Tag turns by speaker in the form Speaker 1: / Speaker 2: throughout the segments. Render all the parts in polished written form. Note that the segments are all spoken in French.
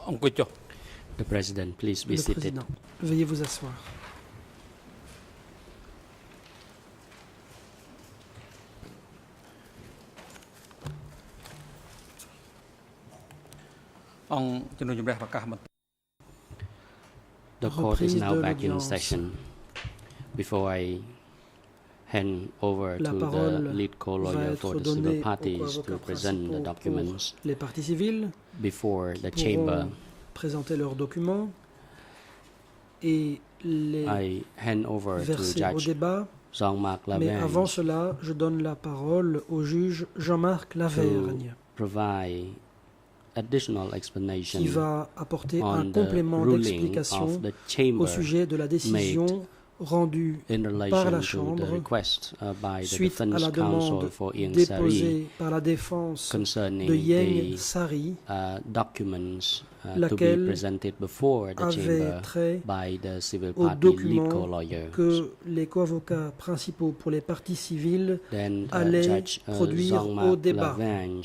Speaker 1: The President, please be
Speaker 2: Le
Speaker 1: seated.
Speaker 2: Président, veuillez vous asseoir.
Speaker 1: The court is
Speaker 2: Reprise
Speaker 1: now
Speaker 2: de
Speaker 1: back in
Speaker 2: l'audience.
Speaker 1: session. Before I hand over
Speaker 2: La
Speaker 1: to the
Speaker 2: parole
Speaker 1: lead
Speaker 2: va
Speaker 1: co-lawyer for
Speaker 2: être
Speaker 1: the civil
Speaker 2: donnée aux
Speaker 1: parties to
Speaker 2: avocats
Speaker 1: present the
Speaker 2: principaux
Speaker 1: documents
Speaker 2: pour les parties civiles
Speaker 1: before the
Speaker 2: qui
Speaker 1: chamber.
Speaker 2: pourront présenter leurs documents et les
Speaker 1: I hand over to
Speaker 2: verser au
Speaker 1: Judge
Speaker 2: débat.
Speaker 1: Jean-Marc
Speaker 2: Mais avant
Speaker 1: Lavergne
Speaker 2: cela, je donne la parole au juge Jean-Marc
Speaker 1: to
Speaker 2: Lavergne
Speaker 1: provide additional
Speaker 2: qui
Speaker 1: explanation
Speaker 2: va apporter un
Speaker 1: on the
Speaker 2: complément
Speaker 1: ruling
Speaker 2: d'explication
Speaker 1: of the
Speaker 2: au
Speaker 1: chamber
Speaker 2: sujet de la décision rendue
Speaker 1: in
Speaker 2: par la
Speaker 1: relation to the
Speaker 2: Chambre
Speaker 1: request by the
Speaker 2: suite à
Speaker 1: defense
Speaker 2: la
Speaker 1: counsel
Speaker 2: demande
Speaker 1: for Ieng Sary
Speaker 2: déposée par la défense
Speaker 1: concerning
Speaker 2: de Ieng
Speaker 1: the
Speaker 2: Sary,
Speaker 1: documents to be
Speaker 2: laquelle
Speaker 1: presented before the
Speaker 2: avait
Speaker 1: chamber
Speaker 2: trait
Speaker 1: by the civil
Speaker 2: aux
Speaker 1: party lead
Speaker 2: documents
Speaker 1: co-lawyer.
Speaker 2: que les co-avocats principaux pour les parties civiles
Speaker 1: Then
Speaker 2: allaient
Speaker 1: Judge
Speaker 2: produire au
Speaker 1: Jean-Marc
Speaker 2: débat.
Speaker 1: Lavergne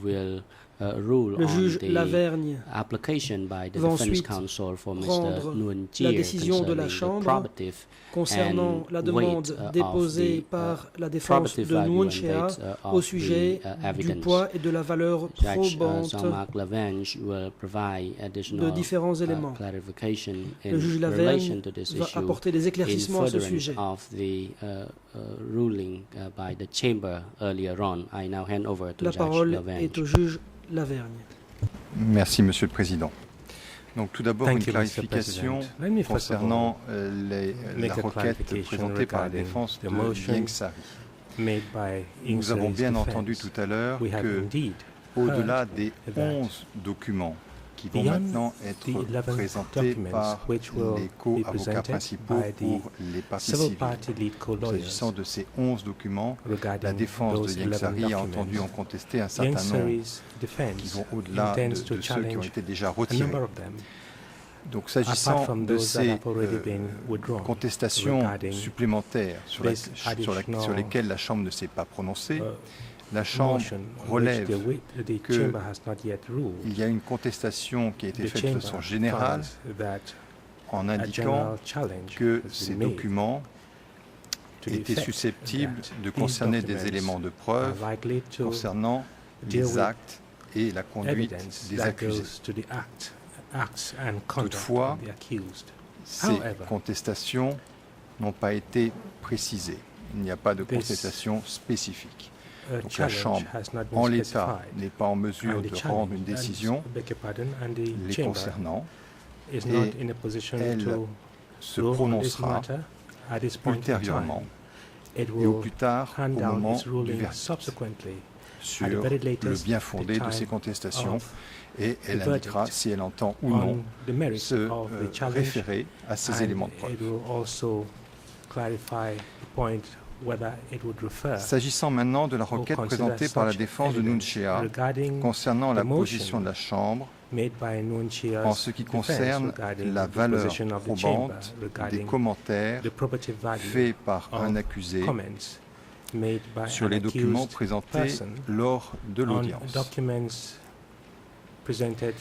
Speaker 1: will rule
Speaker 2: Le
Speaker 1: on
Speaker 2: juge
Speaker 1: the
Speaker 2: Lavergne
Speaker 1: application by the
Speaker 2: va
Speaker 1: defense
Speaker 2: ensuite
Speaker 1: counsel for Mr.
Speaker 2: prendre
Speaker 1: Nguyen
Speaker 2: la
Speaker 1: Chir
Speaker 2: décision de la
Speaker 1: concerning the
Speaker 2: Chambre
Speaker 1: probative
Speaker 2: concernant
Speaker 1: and
Speaker 2: la demande
Speaker 1: weight
Speaker 2: déposée
Speaker 1: of the
Speaker 2: par la défense
Speaker 1: probative
Speaker 2: de
Speaker 1: value
Speaker 2: Nguyen
Speaker 1: and
Speaker 2: Chea
Speaker 1: weight
Speaker 2: au
Speaker 1: of
Speaker 2: sujet
Speaker 1: the
Speaker 2: du
Speaker 1: evidence.
Speaker 2: poids et de la valeur
Speaker 1: Judge
Speaker 2: probante
Speaker 1: Jean-Marc Lavergne will provide
Speaker 2: de
Speaker 1: additional
Speaker 2: différents éléments.
Speaker 1: clarification in
Speaker 2: Le juge
Speaker 1: relation
Speaker 2: Lavergne
Speaker 1: to this
Speaker 2: va
Speaker 1: issue
Speaker 2: apporter des
Speaker 1: in
Speaker 2: éclaircissements à ce
Speaker 1: furtherance
Speaker 2: sujet.
Speaker 1: of the ruling by the chamber earlier on. I now hand over to
Speaker 2: La
Speaker 1: Judge
Speaker 2: parole
Speaker 1: Lavergne.
Speaker 2: est au juge Lavergne.
Speaker 3: Merci, Monsieur le Président. Donc, tout d'abord, une
Speaker 4: Thank you, Mr.
Speaker 3: clarification
Speaker 4: President. Let me first of all
Speaker 3: concernant la
Speaker 4: make a
Speaker 3: requête
Speaker 4: clarification
Speaker 3: présentée par la
Speaker 4: regarding
Speaker 3: défense
Speaker 4: the
Speaker 3: de
Speaker 4: motion
Speaker 3: Ieng Sary.
Speaker 4: made by Ieng
Speaker 3: Nous avons
Speaker 4: Sary's
Speaker 3: bien
Speaker 4: defense.
Speaker 3: entendu tout à l'heure
Speaker 4: We have
Speaker 3: que,
Speaker 4: indeed
Speaker 3: au-delà
Speaker 4: heard
Speaker 3: des
Speaker 4: that
Speaker 3: 11 documents qui vont
Speaker 4: beyond
Speaker 3: maintenant
Speaker 4: the
Speaker 3: être
Speaker 4: 11
Speaker 3: présentés
Speaker 4: documents
Speaker 3: par
Speaker 4: which will
Speaker 3: les
Speaker 4: be
Speaker 3: co-avocats
Speaker 4: presented
Speaker 3: principaux
Speaker 4: by the
Speaker 3: pour les parties
Speaker 4: civil
Speaker 3: civiles.
Speaker 4: party lead co-lawyers
Speaker 3: S'agissant de ces 11 documents, la
Speaker 4: regarding
Speaker 3: défense de
Speaker 4: those
Speaker 3: Ieng
Speaker 4: 11
Speaker 3: Sary a
Speaker 4: documents.
Speaker 3: entendu en contester un
Speaker 4: Ieng
Speaker 3: certain nombre
Speaker 4: Sary's
Speaker 3: qui
Speaker 4: defense
Speaker 3: vont au-delà de
Speaker 4: intends to
Speaker 3: ceux qui ont
Speaker 4: challenge
Speaker 3: été déjà
Speaker 4: a
Speaker 3: retirés.
Speaker 4: number of them
Speaker 3: Donc
Speaker 4: apart
Speaker 3: s'agissant
Speaker 4: from
Speaker 3: de
Speaker 4: those that
Speaker 3: ces
Speaker 4: have already been withdrawn
Speaker 3: contestations
Speaker 4: regarding
Speaker 3: supplémentaires
Speaker 4: this additional,
Speaker 3: sur lesquelles la Chambre ne s'est pas prononcée,
Speaker 4: uh,
Speaker 3: la Chambre
Speaker 4: motion which
Speaker 3: relève
Speaker 4: the
Speaker 3: que
Speaker 4: chamber has not yet ruled.
Speaker 3: il y a une contestation qui a été
Speaker 4: The
Speaker 3: faite de
Speaker 4: chamber
Speaker 3: façon générale
Speaker 4: finds that
Speaker 3: en
Speaker 4: a
Speaker 3: indiquant
Speaker 4: general challenge
Speaker 3: que
Speaker 4: has
Speaker 3: ces
Speaker 4: been made
Speaker 3: documents
Speaker 4: to the
Speaker 3: étaient
Speaker 4: effect
Speaker 3: susceptibles
Speaker 4: that
Speaker 3: de
Speaker 4: these
Speaker 3: concerner des
Speaker 4: documents
Speaker 3: éléments de
Speaker 4: are
Speaker 3: preuve
Speaker 4: likely to
Speaker 3: concernant
Speaker 4: deal
Speaker 3: les
Speaker 4: with
Speaker 3: actes et la conduite
Speaker 4: evidence
Speaker 3: des
Speaker 4: that
Speaker 3: accusés.
Speaker 4: goes to the acts and conduct
Speaker 3: Toutefois,
Speaker 4: of the accused.
Speaker 3: Ces
Speaker 4: However,
Speaker 3: contestations n'ont pas été précisées. Il n'y a pas de
Speaker 4: This
Speaker 3: contestation spécifique.
Speaker 4: a
Speaker 3: Donc la
Speaker 4: challenge
Speaker 3: Chambre,
Speaker 4: has not
Speaker 3: en
Speaker 4: been
Speaker 3: l'état,
Speaker 4: specified.
Speaker 3: n'est pas en mesure
Speaker 4: And the
Speaker 3: de rendre une
Speaker 4: challenge-
Speaker 3: décision
Speaker 4: and- beg your pardon, and the
Speaker 3: les
Speaker 4: chamber
Speaker 3: concernant.
Speaker 4: is
Speaker 3: et
Speaker 4: not in a position
Speaker 3: elle
Speaker 4: to
Speaker 3: se
Speaker 4: rule on this
Speaker 3: prononcera
Speaker 4: matter at this point in time.
Speaker 3: ultérieurement
Speaker 4: It
Speaker 3: et au
Speaker 4: will
Speaker 3: plus tard au
Speaker 4: hand down
Speaker 3: moment
Speaker 4: its
Speaker 3: du
Speaker 4: ruling
Speaker 3: verdict
Speaker 4: subsequently
Speaker 3: sur
Speaker 4: at the very
Speaker 3: le
Speaker 4: latest,
Speaker 3: bien fondé
Speaker 4: the
Speaker 3: de ces
Speaker 4: time
Speaker 3: contestations
Speaker 4: of
Speaker 3: et elle
Speaker 4: the
Speaker 3: indiquera
Speaker 4: verdict
Speaker 3: si elle entend ou non
Speaker 4: on the merits
Speaker 3: se
Speaker 4: of the challenge,
Speaker 3: référer à ces
Speaker 4: and
Speaker 3: éléments de
Speaker 4: it
Speaker 3: preuve.
Speaker 4: will also clarify the point whether it would refer
Speaker 3: S'agissant maintenant de la
Speaker 4: or
Speaker 3: requête
Speaker 4: consider
Speaker 3: présentée par la
Speaker 4: such
Speaker 3: défense de Nguyen
Speaker 4: evidence
Speaker 3: Chea
Speaker 4: regarding
Speaker 3: concernant
Speaker 4: the
Speaker 3: la
Speaker 4: motion
Speaker 3: position de la Chambre
Speaker 4: made by Nguyen Chea's
Speaker 3: en ce qui
Speaker 4: defense
Speaker 3: concerne
Speaker 4: regarding
Speaker 3: la
Speaker 4: the
Speaker 3: valeur
Speaker 4: position of the chamber
Speaker 3: probante des
Speaker 4: regarding
Speaker 3: commentaires
Speaker 4: the probative value
Speaker 3: faits par
Speaker 4: of
Speaker 3: un accusé
Speaker 4: comments made by
Speaker 3: sur
Speaker 4: an
Speaker 3: les documents
Speaker 4: accused
Speaker 3: présentés
Speaker 4: person
Speaker 3: lors de
Speaker 4: on
Speaker 3: l'audience.
Speaker 4: documents presented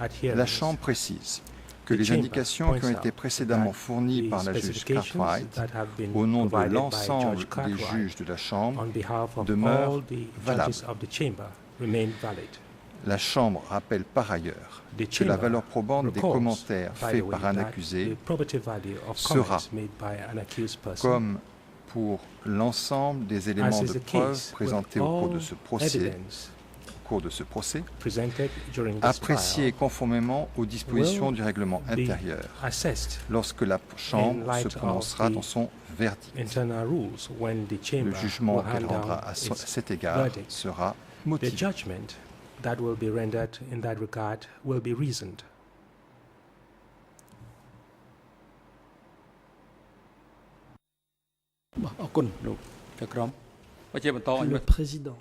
Speaker 4: at hearings.
Speaker 3: La Chambre précise que
Speaker 4: The
Speaker 3: les
Speaker 4: chamber
Speaker 3: indications qui ont
Speaker 4: points
Speaker 3: été
Speaker 4: out
Speaker 3: précédemment
Speaker 4: that
Speaker 3: fournies
Speaker 4: the
Speaker 3: par la juge
Speaker 4: specifications
Speaker 3: Cartwright
Speaker 4: that have been
Speaker 3: au nom de
Speaker 4: provided by
Speaker 3: l'ensemble
Speaker 4: Judge
Speaker 3: des
Speaker 4: Cartwright
Speaker 3: juges de la Chambre,
Speaker 4: on behalf of
Speaker 3: demeurent
Speaker 4: all the
Speaker 3: valables.
Speaker 4: judges of the chamber remain valid.
Speaker 3: la Chambre rappelle par ailleurs
Speaker 4: The
Speaker 3: que la
Speaker 4: chamber
Speaker 3: valeur probante des
Speaker 4: recalls,
Speaker 3: commentaires
Speaker 4: by the
Speaker 3: faits
Speaker 4: way,
Speaker 3: par un
Speaker 4: that
Speaker 3: accusé,
Speaker 4: the probative value of
Speaker 3: sera,
Speaker 4: comments made by an accused person,
Speaker 3: comme pour l'ensemble des éléments
Speaker 4: as is
Speaker 3: de
Speaker 4: the
Speaker 3: preuve
Speaker 4: case
Speaker 3: présentés
Speaker 4: with
Speaker 3: au cours
Speaker 4: all
Speaker 3: de ce procès,
Speaker 4: evidence presented during this
Speaker 3: apprécié
Speaker 4: trial,
Speaker 3: conformément aux dispositions
Speaker 4: will
Speaker 3: du règlement
Speaker 4: be
Speaker 3: intérieur
Speaker 4: assessed
Speaker 3: lorsque la Chambre
Speaker 4: in light
Speaker 3: se prononcera
Speaker 4: of the
Speaker 3: dans son verdict.
Speaker 4: internal rules when the chamber
Speaker 3: Le jugement
Speaker 4: will
Speaker 3: qu'elle
Speaker 4: hand down
Speaker 3: rendra à
Speaker 4: its
Speaker 3: cet égard
Speaker 4: verdict.
Speaker 3: sera
Speaker 4: The
Speaker 3: motivé.
Speaker 4: judgment that will be rendered in that regard will be reasoned.
Speaker 2: Le président.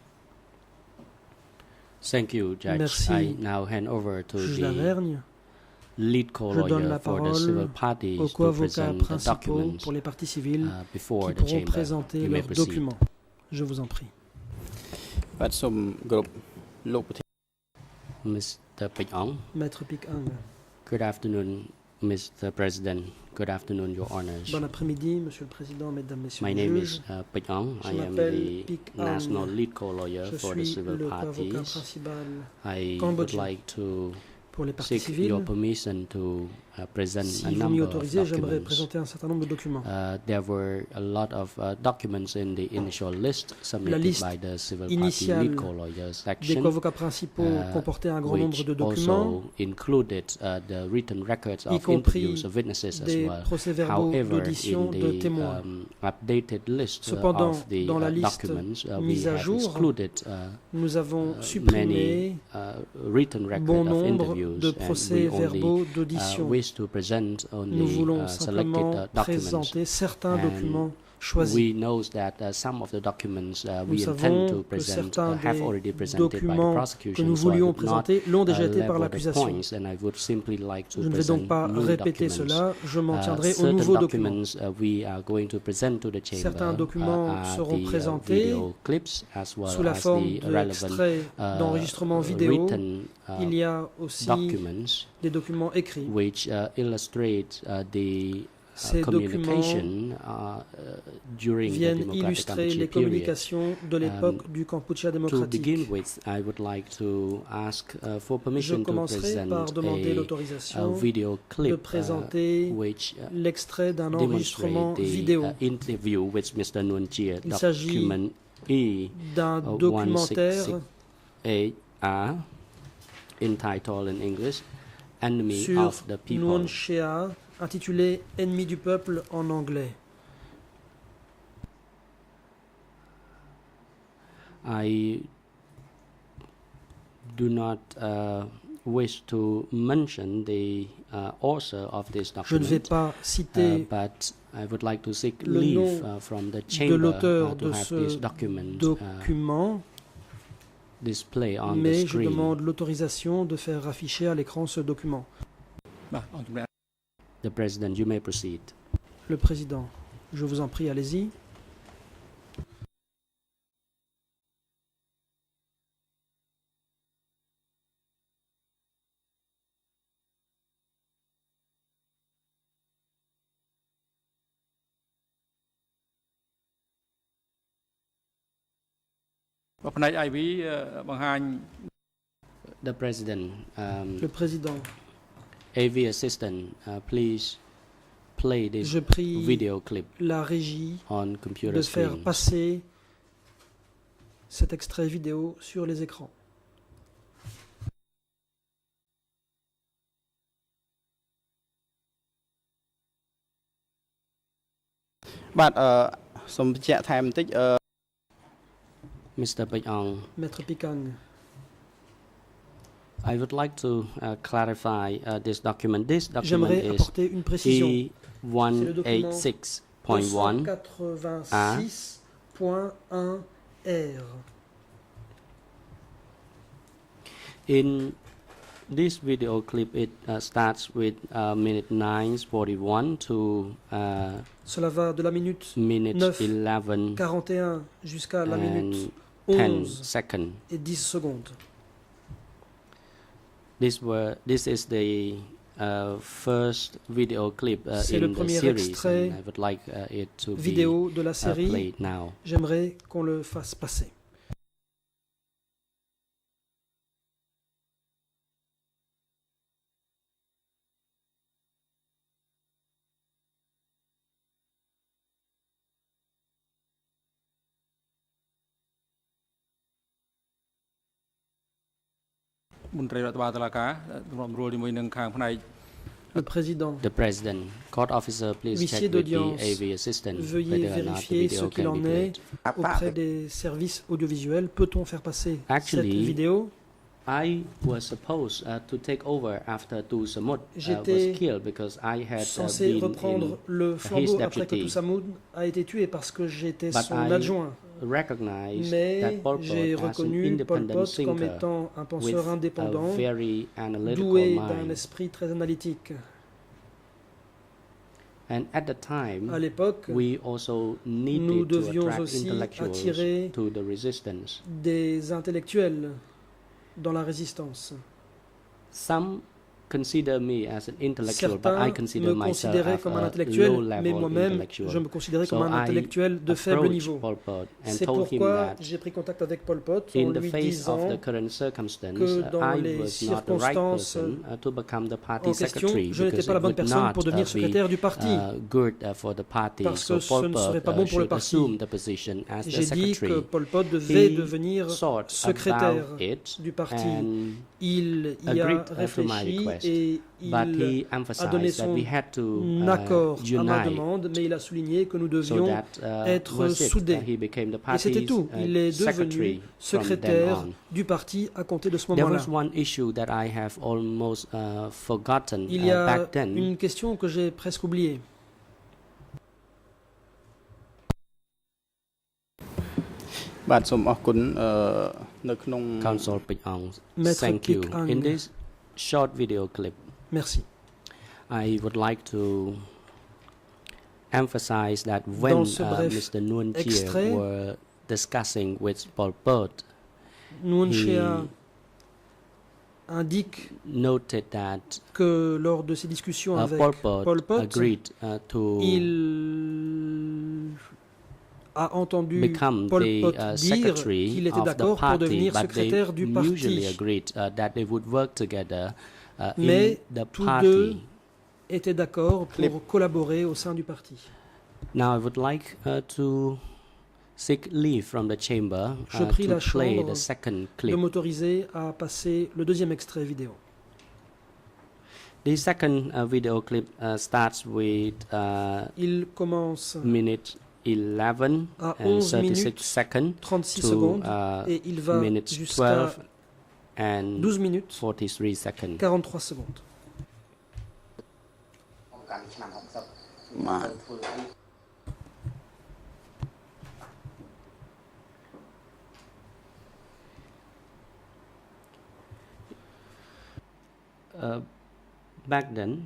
Speaker 1: Thank you, Judge.
Speaker 2: Merci,
Speaker 1: I now hand over to
Speaker 2: Juge
Speaker 1: the
Speaker 2: Lavergne.
Speaker 1: lead
Speaker 2: Je donne
Speaker 1: co-lawyer
Speaker 2: la
Speaker 1: for the civil
Speaker 2: parole
Speaker 1: parties
Speaker 2: aux
Speaker 1: to
Speaker 2: co-avocats
Speaker 1: present the
Speaker 2: principaux
Speaker 1: documents
Speaker 2: pour les parties civiles
Speaker 1: before
Speaker 2: qui
Speaker 1: the
Speaker 2: pourront
Speaker 1: chamber.
Speaker 2: présenter
Speaker 1: You may
Speaker 2: leurs
Speaker 1: proceed.
Speaker 2: documents. Je vous en prie.
Speaker 1: Miss- Mr. Pech Ong.
Speaker 2: Maître Pik Ang.
Speaker 1: Good afternoon, Mr. President. Good afternoon, Your Honors.
Speaker 2: Bon après-midi, Monsieur le Président, Mesdames, Messieurs
Speaker 1: My
Speaker 2: les
Speaker 1: name
Speaker 2: juges.
Speaker 1: is Pech Ong.
Speaker 2: Je
Speaker 1: I am
Speaker 2: m'appelle
Speaker 1: the
Speaker 2: Pik Ang.
Speaker 1: national lead co-lawyer
Speaker 2: Je
Speaker 1: for the
Speaker 2: suis
Speaker 1: civil
Speaker 2: le avocat
Speaker 1: parties.
Speaker 2: principal
Speaker 1: I would
Speaker 2: cambodgien
Speaker 1: like to
Speaker 2: pour les parties
Speaker 1: seek
Speaker 2: civiles.
Speaker 1: your permission to present
Speaker 2: Si
Speaker 1: a
Speaker 2: vous m'y
Speaker 1: number of
Speaker 2: autorisez, j'aimerais
Speaker 1: documents.
Speaker 2: présenter un certain nombre de documents.
Speaker 1: There were a lot of documents in the initial list submitted
Speaker 2: liste
Speaker 1: by the civil party
Speaker 2: initiale
Speaker 1: lead co-lawyer
Speaker 2: Des
Speaker 1: section,
Speaker 2: avocats principaux comportaient un grand nombre
Speaker 1: which
Speaker 2: de documents,
Speaker 1: also included the written records
Speaker 2: y
Speaker 1: of
Speaker 2: compris
Speaker 1: interviews of witnesses as
Speaker 2: des
Speaker 1: well.
Speaker 2: procès-verbaux
Speaker 1: However,
Speaker 2: d'audition
Speaker 1: in
Speaker 2: de
Speaker 1: the
Speaker 2: témoins.
Speaker 1: updated list
Speaker 2: Cependant,
Speaker 1: of the
Speaker 2: dans la liste
Speaker 1: documents, we
Speaker 2: mise à
Speaker 1: have
Speaker 2: jour,
Speaker 1: excluded
Speaker 2: Nous avons
Speaker 1: many
Speaker 2: supprimé
Speaker 1: written
Speaker 2: bon
Speaker 1: records of
Speaker 2: nombre
Speaker 1: interviews,
Speaker 2: de
Speaker 1: and we only
Speaker 2: procès-verbaux d'audition.
Speaker 1: wish to present
Speaker 2: Nous
Speaker 1: only
Speaker 2: voulons
Speaker 1: selected
Speaker 2: simplement
Speaker 1: documents.
Speaker 2: présenter certains
Speaker 1: And
Speaker 2: documents choisis.
Speaker 1: We know that some of the documents
Speaker 2: Nous
Speaker 1: we intend
Speaker 2: savons
Speaker 1: to
Speaker 2: que
Speaker 1: present
Speaker 2: certains
Speaker 1: have
Speaker 2: des
Speaker 1: already presented by the
Speaker 2: documents que
Speaker 1: prosecution,
Speaker 2: nous
Speaker 1: so I
Speaker 2: voulions
Speaker 1: would not
Speaker 2: présenter l'ont déjà été par
Speaker 1: label the
Speaker 2: l'accusation.
Speaker 1: points, and I would simply like to
Speaker 2: Je ne vais
Speaker 1: present
Speaker 2: donc pas
Speaker 1: new
Speaker 2: répéter
Speaker 1: documents.
Speaker 2: cela, je m'en tiendrai aux
Speaker 1: Certain
Speaker 2: nouveaux documents.
Speaker 1: documents we are going to present to the chamber
Speaker 2: Certains documents
Speaker 1: are
Speaker 2: seront
Speaker 1: the
Speaker 2: présentés
Speaker 1: video clips as well
Speaker 2: sous la
Speaker 1: as
Speaker 2: forme
Speaker 1: the relevant
Speaker 2: d'extraits d'enregistrement vidéo.
Speaker 1: written
Speaker 2: Il y a aussi
Speaker 1: documents
Speaker 2: des documents écrits.
Speaker 1: which illustrate the
Speaker 2: Ces
Speaker 1: communication during the
Speaker 2: Viennent
Speaker 1: democratic
Speaker 2: illustrer
Speaker 1: Kampuchea
Speaker 2: les
Speaker 1: period.
Speaker 2: communications de l'époque du Kampuchea
Speaker 1: To
Speaker 2: démocratique.
Speaker 1: begin with, I would like to ask for
Speaker 2: Je
Speaker 1: permission to
Speaker 2: commencerai
Speaker 1: present
Speaker 2: par demander
Speaker 1: a
Speaker 2: l'autorisation
Speaker 1: video
Speaker 2: de
Speaker 1: clip
Speaker 2: présenter
Speaker 1: which
Speaker 2: l'extrait d'un enregistrement
Speaker 1: demonstrate the
Speaker 2: vidéo.
Speaker 1: interview with Mr. Nguyen Chia,
Speaker 2: Il s'agit
Speaker 1: document E
Speaker 2: d'un documentaire
Speaker 1: 1668A, entitled in English, Enemy
Speaker 2: sur
Speaker 1: of the People.
Speaker 2: Nguyen Chia intitulé Ennemi du peuple en anglais.
Speaker 1: I do not wish to mention the author of this
Speaker 2: Je ne vais
Speaker 1: document,
Speaker 2: pas citer
Speaker 1: but I would like to seek
Speaker 2: le
Speaker 1: leave
Speaker 2: nom
Speaker 1: from the
Speaker 2: de
Speaker 1: chamber
Speaker 2: l'auteur
Speaker 1: to
Speaker 2: de
Speaker 1: have
Speaker 2: ce
Speaker 1: this document
Speaker 2: document,
Speaker 1: display on the
Speaker 2: mais je
Speaker 1: screen.
Speaker 2: demande l'autorisation de faire afficher à l'écran ce document.
Speaker 1: The President, you may proceed.
Speaker 2: Le Président, je vous en prie, allez-y.
Speaker 1: The President,
Speaker 2: Le Président,
Speaker 1: AV Assistant, please play this
Speaker 2: je prie
Speaker 1: video clip
Speaker 2: la régie
Speaker 1: on computer
Speaker 2: de faire
Speaker 1: screens.
Speaker 2: passer cet extrait vidéo sur les écrans.
Speaker 5: បាទសូមបញ្ជាក់ថែមបន្តិច
Speaker 1: Mr. Pech Ong,
Speaker 2: Maître Pikang,
Speaker 1: I would like to clarify this document. This document
Speaker 2: j'aimerais
Speaker 1: is
Speaker 2: apporter une précision.
Speaker 1: E186.1
Speaker 2: 286.1R.
Speaker 1: In this video clip, it starts with minute 9:41 to
Speaker 2: Cela va de la minute
Speaker 1: minute
Speaker 2: 9,
Speaker 1: 11
Speaker 2: 41 jusqu'à la minute
Speaker 1: and 10
Speaker 2: 11
Speaker 1: seconds.
Speaker 2: et 10 secondes.
Speaker 1: This is the first video clip
Speaker 2: C'est le
Speaker 1: in the
Speaker 2: premier
Speaker 1: series,
Speaker 2: extrait
Speaker 1: and I would like it to be
Speaker 2: Vidéo de la série,
Speaker 1: played now.
Speaker 2: j'aimerais qu'on le fasse passer. Le Président,
Speaker 1: The President, court officer, please
Speaker 2: Huissier
Speaker 1: check with the
Speaker 2: d'audience,
Speaker 1: AV assistant
Speaker 2: veuillez
Speaker 1: whether or not the
Speaker 2: vérifier ce
Speaker 1: video
Speaker 2: qu'il
Speaker 1: can be
Speaker 2: en est
Speaker 1: played.
Speaker 2: auprès des services audiovisuels. Peut-on faire passer cette
Speaker 1: Actually,
Speaker 2: vidéo?
Speaker 1: I was supposed to take over after Tu Samut
Speaker 2: J'étais
Speaker 1: was killed because I had
Speaker 2: Censé
Speaker 1: been
Speaker 2: reprendre
Speaker 1: in
Speaker 2: le flambeau après que
Speaker 1: deputy.
Speaker 2: Toussamoud a été tué parce que j'étais
Speaker 1: But
Speaker 2: son
Speaker 1: I
Speaker 2: adjoint.
Speaker 1: recognized that
Speaker 2: Mais
Speaker 1: Pol Pot
Speaker 2: j'ai
Speaker 1: as an
Speaker 2: reconnu Pol
Speaker 1: independent
Speaker 2: Pot comme
Speaker 1: thinker
Speaker 2: étant un
Speaker 1: with
Speaker 2: penseur
Speaker 1: a
Speaker 2: indépendant,
Speaker 1: very analytical
Speaker 2: doué d'un
Speaker 1: mind.
Speaker 2: esprit très analytique.
Speaker 1: And at the time,
Speaker 2: À l'époque,
Speaker 1: we also
Speaker 2: nous
Speaker 1: needed to
Speaker 2: devions
Speaker 1: attract
Speaker 2: aussi
Speaker 1: intellectuals
Speaker 2: attirer
Speaker 1: to the resistance.
Speaker 2: des intellectuels dans la résistance.
Speaker 1: some consider me as an intellectual, but I
Speaker 2: Certains
Speaker 1: consider
Speaker 2: me
Speaker 1: myself
Speaker 2: considéraient
Speaker 1: as
Speaker 2: comme un
Speaker 1: a
Speaker 2: intellectuel, mais
Speaker 1: low-level
Speaker 2: moi-même,
Speaker 1: intellectual.
Speaker 2: je me considérais comme
Speaker 1: So
Speaker 2: un
Speaker 1: I
Speaker 2: intellectuel de faible
Speaker 1: approached
Speaker 2: niveau.
Speaker 1: Pol Pot and
Speaker 2: C'est
Speaker 1: told him
Speaker 2: pourquoi
Speaker 1: that
Speaker 2: j'ai pris contact avec Pol Pot en
Speaker 1: in the
Speaker 2: lui
Speaker 1: face of the
Speaker 2: disant
Speaker 1: current circumstance,
Speaker 2: que dans
Speaker 1: I
Speaker 2: les
Speaker 1: was not the right
Speaker 2: circonstances
Speaker 1: person to become the party
Speaker 2: en question,
Speaker 1: secretary
Speaker 2: je n'étais
Speaker 1: because
Speaker 2: pas la
Speaker 1: it
Speaker 2: bonne
Speaker 1: would
Speaker 2: personne
Speaker 1: not
Speaker 2: pour devenir
Speaker 1: be
Speaker 2: secrétaire du parti.
Speaker 1: good for the party.
Speaker 2: Parce
Speaker 1: So
Speaker 2: que ce
Speaker 1: Pol
Speaker 2: ne
Speaker 1: Pot
Speaker 2: serait pas bon pour le
Speaker 1: should
Speaker 2: parti.
Speaker 1: assume the position as the
Speaker 2: J'ai dit que
Speaker 1: secretary.
Speaker 2: Pol Pot devait
Speaker 1: He
Speaker 2: devenir
Speaker 1: thought
Speaker 2: secrétaire
Speaker 1: about it
Speaker 2: du parti.
Speaker 1: and
Speaker 2: Il y a
Speaker 1: agreed to my
Speaker 2: réfléchi
Speaker 1: request.
Speaker 2: et
Speaker 1: But
Speaker 2: il
Speaker 1: he
Speaker 2: a donné
Speaker 1: emphasized that
Speaker 2: son
Speaker 1: we had to
Speaker 2: accord à ma
Speaker 1: unite
Speaker 2: demande, mais il a souligné que nous
Speaker 1: so
Speaker 2: devions
Speaker 1: that
Speaker 2: être
Speaker 1: was it.
Speaker 2: soudés.
Speaker 1: He became the
Speaker 2: Et c'était
Speaker 1: party's
Speaker 2: tout. Il est
Speaker 1: secretary
Speaker 2: devenu
Speaker 1: from then
Speaker 2: secrétaire
Speaker 1: on.
Speaker 2: du parti à compter de ce
Speaker 1: There
Speaker 2: moment-là.
Speaker 1: was one issue that I have almost forgotten
Speaker 2: Il y a
Speaker 1: back then.
Speaker 2: une question que j'ai presque oubliée.
Speaker 5: បាទសូមអរគុណនៅក្នុង
Speaker 1: Council Pik Ong,
Speaker 2: Maître
Speaker 1: thank you.
Speaker 2: Pik Ong.
Speaker 1: In this short video clip,
Speaker 2: Merci.
Speaker 1: I would like to emphasize that when
Speaker 2: Dans ce bref
Speaker 1: Mr. Nuon Chea
Speaker 2: extrait,
Speaker 1: were discussing with Pol Pot,
Speaker 2: Nuon Chea
Speaker 1: he
Speaker 2: indique
Speaker 1: noted that
Speaker 2: que lors de ses discussions avec
Speaker 1: Pol Pot agreed to
Speaker 2: il a entendu
Speaker 1: become
Speaker 2: Pol
Speaker 1: the
Speaker 2: Pot dire
Speaker 1: secretary
Speaker 2: qu'il était
Speaker 1: of the
Speaker 2: d'accord pour
Speaker 1: party,
Speaker 2: devenir
Speaker 1: but they
Speaker 2: secrétaire du
Speaker 1: usually
Speaker 2: parti.
Speaker 1: agreed that they would work together
Speaker 2: Mais
Speaker 1: in the
Speaker 2: tous deux
Speaker 1: party.
Speaker 2: étaient d'accord pour collaborer au sein du parti.
Speaker 1: Now I would like to seek leave from the chamber
Speaker 2: Je prie
Speaker 1: to
Speaker 2: la
Speaker 1: play
Speaker 2: chambre
Speaker 1: the second
Speaker 2: de
Speaker 1: clip.
Speaker 2: m'autoriser à passer le deuxième extrait vidéo.
Speaker 1: The second video clip starts with
Speaker 2: Il commence
Speaker 1: minute 11
Speaker 2: à
Speaker 1: and
Speaker 2: 11
Speaker 1: 36
Speaker 2: minutes,
Speaker 1: seconds
Speaker 2: 36
Speaker 1: to
Speaker 2: secondes et il va
Speaker 1: minutes
Speaker 2: jusqu'à
Speaker 1: 12 and
Speaker 2: 12 minutes
Speaker 1: 43 seconds.
Speaker 2: 43 secondes.
Speaker 5: បាទ
Speaker 1: Back then,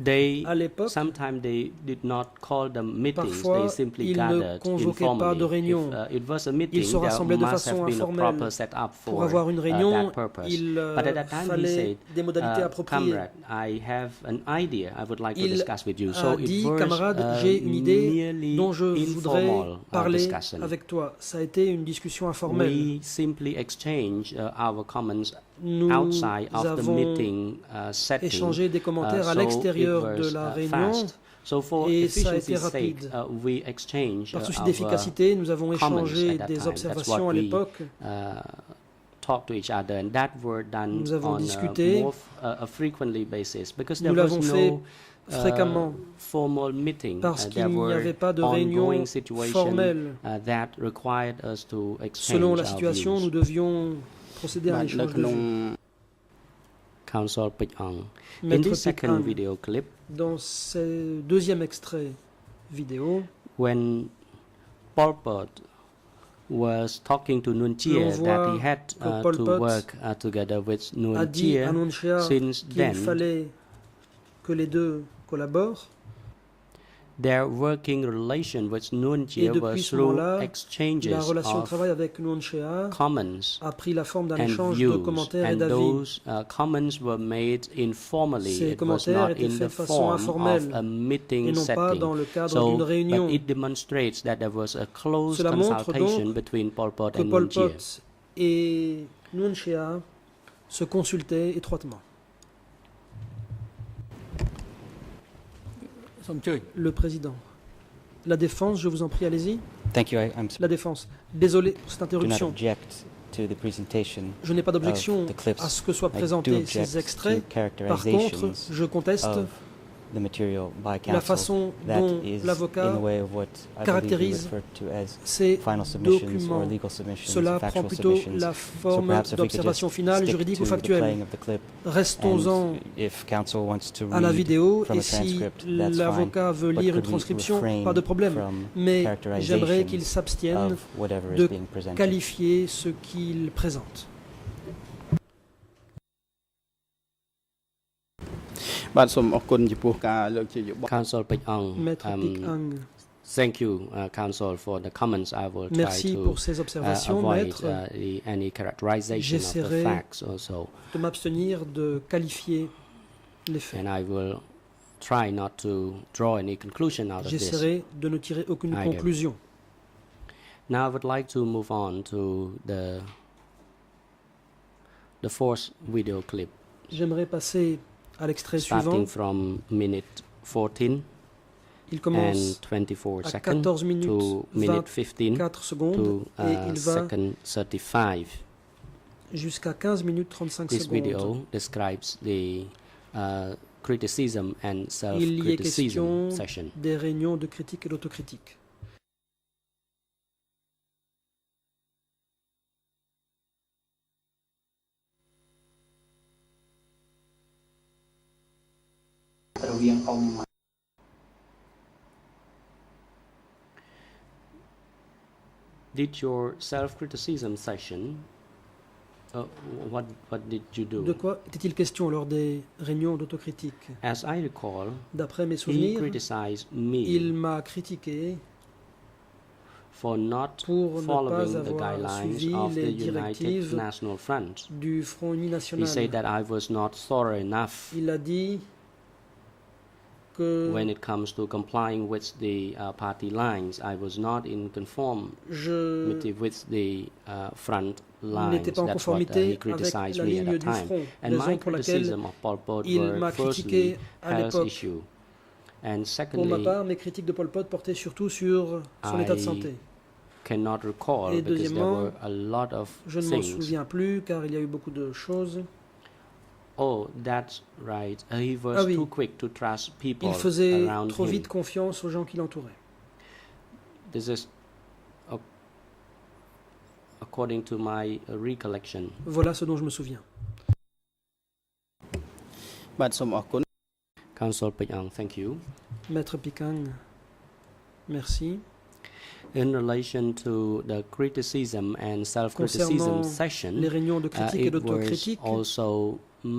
Speaker 1: they
Speaker 2: À l'époque,
Speaker 1: sometimes they did not call them meetings.
Speaker 2: parfois,
Speaker 1: They simply
Speaker 2: ils ne
Speaker 1: gathered
Speaker 2: convoquaient pas de
Speaker 1: informally.
Speaker 2: réunion.
Speaker 1: If it was a meeting,
Speaker 2: Ils se
Speaker 1: there
Speaker 2: rassemblaient de
Speaker 1: must
Speaker 2: façon
Speaker 1: have been a
Speaker 2: informelle.
Speaker 1: proper setup
Speaker 2: Pour
Speaker 1: for
Speaker 2: avoir une réunion,
Speaker 1: that purpose.
Speaker 2: il
Speaker 1: But at that time, he
Speaker 2: fallait
Speaker 1: said,
Speaker 2: des modalités appropriées.
Speaker 1: "Comrade, I have an idea. I would like to
Speaker 2: Il
Speaker 1: discuss with you."
Speaker 2: a
Speaker 1: So it
Speaker 2: dit,
Speaker 1: was
Speaker 2: camarade, j'ai une idée
Speaker 1: merely
Speaker 2: dont je voudrais
Speaker 1: informal
Speaker 2: parler
Speaker 1: discussion.
Speaker 2: avec toi. Ça a été une discussion informelle.
Speaker 1: We simply exchange our comments
Speaker 2: Nous
Speaker 1: outside of the
Speaker 2: avons
Speaker 1: meeting setting.
Speaker 2: échangé des commentaires à
Speaker 1: So
Speaker 2: l'extérieur
Speaker 1: it
Speaker 2: de
Speaker 1: was,
Speaker 2: la réunion.
Speaker 1: fast. So for
Speaker 2: Et ça a
Speaker 1: efficiency's
Speaker 2: été
Speaker 1: sake,
Speaker 2: rapide.
Speaker 1: we exchange
Speaker 2: Par souci
Speaker 1: our
Speaker 2: d'efficacité, nous avons
Speaker 1: comments
Speaker 2: échangé
Speaker 1: at that
Speaker 2: des
Speaker 1: time.
Speaker 2: observations
Speaker 1: That's what
Speaker 2: à
Speaker 1: we,
Speaker 2: l'époque.
Speaker 1: talk to each other, and that were done
Speaker 2: Nous avons
Speaker 1: on
Speaker 2: discuté.
Speaker 1: a frequently basis because
Speaker 2: Nous
Speaker 1: there was
Speaker 2: l'avons fait
Speaker 1: no
Speaker 2: fréquemment
Speaker 1: formal meeting.
Speaker 2: parce qu'il
Speaker 1: There
Speaker 2: n'y
Speaker 1: were
Speaker 2: avait pas de
Speaker 1: ongoing
Speaker 2: réunion
Speaker 1: situations
Speaker 2: formelle.
Speaker 1: that required us to exchange
Speaker 2: Selon la
Speaker 1: our
Speaker 2: situation,
Speaker 1: views.
Speaker 2: nous devions procéder à un
Speaker 5: បាទនៅ
Speaker 2: échange
Speaker 5: ក្នុង
Speaker 2: de vues.
Speaker 1: Council Pik Ong. In
Speaker 2: Maître
Speaker 1: this
Speaker 2: Pik
Speaker 1: second
Speaker 2: Ong,
Speaker 1: video clip,
Speaker 2: dans ce deuxième extrait vidéo,
Speaker 1: when Pol Pot was talking to Nuon Chea
Speaker 2: l'on
Speaker 1: that he
Speaker 2: voit
Speaker 1: had
Speaker 2: que Pol
Speaker 1: to
Speaker 2: Pot
Speaker 1: work together with
Speaker 2: a
Speaker 1: Nuon
Speaker 2: dit à
Speaker 1: Chea.
Speaker 2: Nuon Chea
Speaker 1: Since
Speaker 2: qu'il
Speaker 1: then,
Speaker 2: fallait que les deux collaborent.
Speaker 1: their working relation with Nuon
Speaker 2: Et
Speaker 1: Chea
Speaker 2: depuis
Speaker 1: was
Speaker 2: ce
Speaker 1: through
Speaker 2: moment-là,
Speaker 1: exchanges
Speaker 2: la relation de
Speaker 1: of
Speaker 2: travail avec Nuon Chea
Speaker 1: comments
Speaker 2: a pris la forme d'un
Speaker 1: and
Speaker 2: échange de
Speaker 1: views,
Speaker 2: commentaires et
Speaker 1: and
Speaker 2: d'avis.
Speaker 1: those comments were made informally.
Speaker 2: Ces
Speaker 1: It was
Speaker 2: commentaires
Speaker 1: not
Speaker 2: étaient
Speaker 1: in
Speaker 2: faits
Speaker 1: the
Speaker 2: de façon
Speaker 1: form
Speaker 2: informelle
Speaker 1: of a meeting
Speaker 2: et non pas
Speaker 1: setting.
Speaker 2: dans le cadre
Speaker 1: So,
Speaker 2: d'une réunion.
Speaker 1: but it demonstrates that there was a close
Speaker 2: Cela montre
Speaker 1: consultation
Speaker 2: donc
Speaker 1: between Pol Pot
Speaker 2: Que
Speaker 1: and
Speaker 2: Pol
Speaker 1: Nuon Chea.
Speaker 2: Pot et Nuon Chea se consultaient étroitement. Le président. La défense, je vous en prie, allez-y.
Speaker 6: Thank you.
Speaker 2: La défense. Désolé pour cette
Speaker 6: do not
Speaker 2: interruption.
Speaker 6: object to the presentation.
Speaker 2: Je n'ai pas d'objection
Speaker 6: of the clips.
Speaker 2: à ce que soient
Speaker 6: I do
Speaker 2: présentés
Speaker 6: object
Speaker 2: ces extraits.
Speaker 6: to
Speaker 2: Par contre,
Speaker 6: characterizations
Speaker 2: je conteste
Speaker 6: of the material by counsel.
Speaker 2: la façon
Speaker 6: That
Speaker 2: dont
Speaker 6: is
Speaker 2: l'avocat
Speaker 6: in the way of what I believe we
Speaker 2: caractérise
Speaker 6: refer to as
Speaker 2: ces
Speaker 6: final submissions or
Speaker 2: documents.
Speaker 6: legal submissions,
Speaker 2: Cela prend
Speaker 6: factual
Speaker 2: plutôt
Speaker 6: submissions.
Speaker 2: la
Speaker 6: So
Speaker 2: forme
Speaker 6: perhaps if we could
Speaker 2: d'observation
Speaker 6: just
Speaker 2: finale,
Speaker 6: stick
Speaker 2: juridique ou
Speaker 6: to the
Speaker 2: factuelle.
Speaker 6: playing of the clip,
Speaker 2: Restons-en
Speaker 6: and if counsel wants to
Speaker 2: à la
Speaker 6: read
Speaker 2: vidéo
Speaker 6: from
Speaker 2: et
Speaker 6: a
Speaker 2: si
Speaker 6: transcript, that's fine.
Speaker 2: l'avocat veut
Speaker 6: But
Speaker 2: lire une
Speaker 6: could we
Speaker 2: transcription,
Speaker 6: refrain
Speaker 2: pas de problème.
Speaker 6: from
Speaker 2: Mais j'aimerais qu'il
Speaker 6: characterizations
Speaker 2: s'abstienne
Speaker 6: of whatever
Speaker 2: de
Speaker 6: is being presented?
Speaker 2: qualifier ce qu'il présente.
Speaker 5: បាទសូមអរគុណចំពោះការលើកជាយោបល់
Speaker 1: Council Pik Ong,
Speaker 2: Maître Pik Ong,
Speaker 1: Thank you, Council, for the comments. I will try
Speaker 2: Merci
Speaker 1: to
Speaker 2: pour ces observations,
Speaker 1: avoid
Speaker 2: Maître.
Speaker 1: any characterization of the
Speaker 2: J'essaierai
Speaker 1: facts also,
Speaker 2: de m'abstenir de qualifier les faits.
Speaker 1: and I will try not to draw any conclusion out of this.
Speaker 2: J'essaierai de ne tirer aucune
Speaker 1: Either.
Speaker 2: conclusion.
Speaker 1: Now I would like to move on to the fourth video clip,
Speaker 2: J'aimerais passer à l'extrait
Speaker 1: starting
Speaker 2: suivant.
Speaker 1: from minute 14
Speaker 2: Il
Speaker 1: and
Speaker 2: commence
Speaker 1: 24
Speaker 2: à
Speaker 1: seconds
Speaker 2: 14 minutes
Speaker 1: to minute 15
Speaker 2: 24 secondes
Speaker 1: to
Speaker 2: et il va
Speaker 1: second 35.
Speaker 2: jusqu'à 15 minutes 35
Speaker 1: This
Speaker 2: secondes.
Speaker 1: video describes the criticism and
Speaker 2: Il y est
Speaker 1: self-criticism
Speaker 2: question
Speaker 1: session.
Speaker 2: des réunions de critique et d'autocritique.
Speaker 1: Did your self-criticism session, what did you
Speaker 2: De
Speaker 1: do?
Speaker 2: quoi était-il question lors des réunions d'autocritique?
Speaker 1: As I recall,
Speaker 2: D'après mes
Speaker 1: he
Speaker 2: souvenirs,
Speaker 1: criticized
Speaker 2: il
Speaker 1: me
Speaker 2: m'a critiqué
Speaker 1: for not
Speaker 2: pour ne pas
Speaker 1: following the
Speaker 2: avoir
Speaker 1: guidelines
Speaker 2: suivi
Speaker 1: of the
Speaker 2: les
Speaker 1: United
Speaker 2: directives
Speaker 1: National Front.
Speaker 2: du Front Uni
Speaker 1: He
Speaker 2: National.
Speaker 1: said that I was not thorough enough
Speaker 2: Il a dit que
Speaker 1: when it comes to complying with the party lines. I was not in conformity
Speaker 2: je
Speaker 1: with the front lines.
Speaker 2: n'étais pas en
Speaker 1: That's what he
Speaker 2: conformité avec
Speaker 1: criticized
Speaker 2: la
Speaker 1: me at
Speaker 2: ligne
Speaker 1: that
Speaker 2: du
Speaker 1: time.
Speaker 2: front,
Speaker 1: And my
Speaker 2: raison pour laquelle
Speaker 1: criticism of Pol Pot
Speaker 2: il
Speaker 1: were
Speaker 2: m'a
Speaker 1: firstly
Speaker 2: critiqué à
Speaker 1: health
Speaker 2: l'époque.
Speaker 1: issue, and
Speaker 2: Pour ma
Speaker 1: secondly,
Speaker 2: part, mes critiques de Pol Pot portaient surtout sur son état de
Speaker 1: I
Speaker 2: santé.
Speaker 1: cannot recall
Speaker 2: Et
Speaker 1: because there
Speaker 2: deuxièmement,
Speaker 1: were a lot of
Speaker 2: Je ne m'en
Speaker 1: things.
Speaker 2: souviens plus car il y a eu beaucoup de choses.
Speaker 1: Oh, that's right. He was
Speaker 2: Ah oui.
Speaker 1: too quick to trust people
Speaker 2: Il faisait
Speaker 1: around
Speaker 2: trop
Speaker 1: him.
Speaker 2: vite confiance aux gens qui l'entouraient.
Speaker 1: This is according to my recollection.
Speaker 2: Voilà ce dont je me souviens.
Speaker 5: បាទសូមអរគុណ
Speaker 1: Council Ping-Ang, thank you.
Speaker 2: Maître Pikang, merci.
Speaker 1: In relation to the criticism and self-criticism
Speaker 2: Concernant
Speaker 1: session,
Speaker 2: Les réunions de critique et
Speaker 1: it was
Speaker 2: d'autocritique,
Speaker 1: also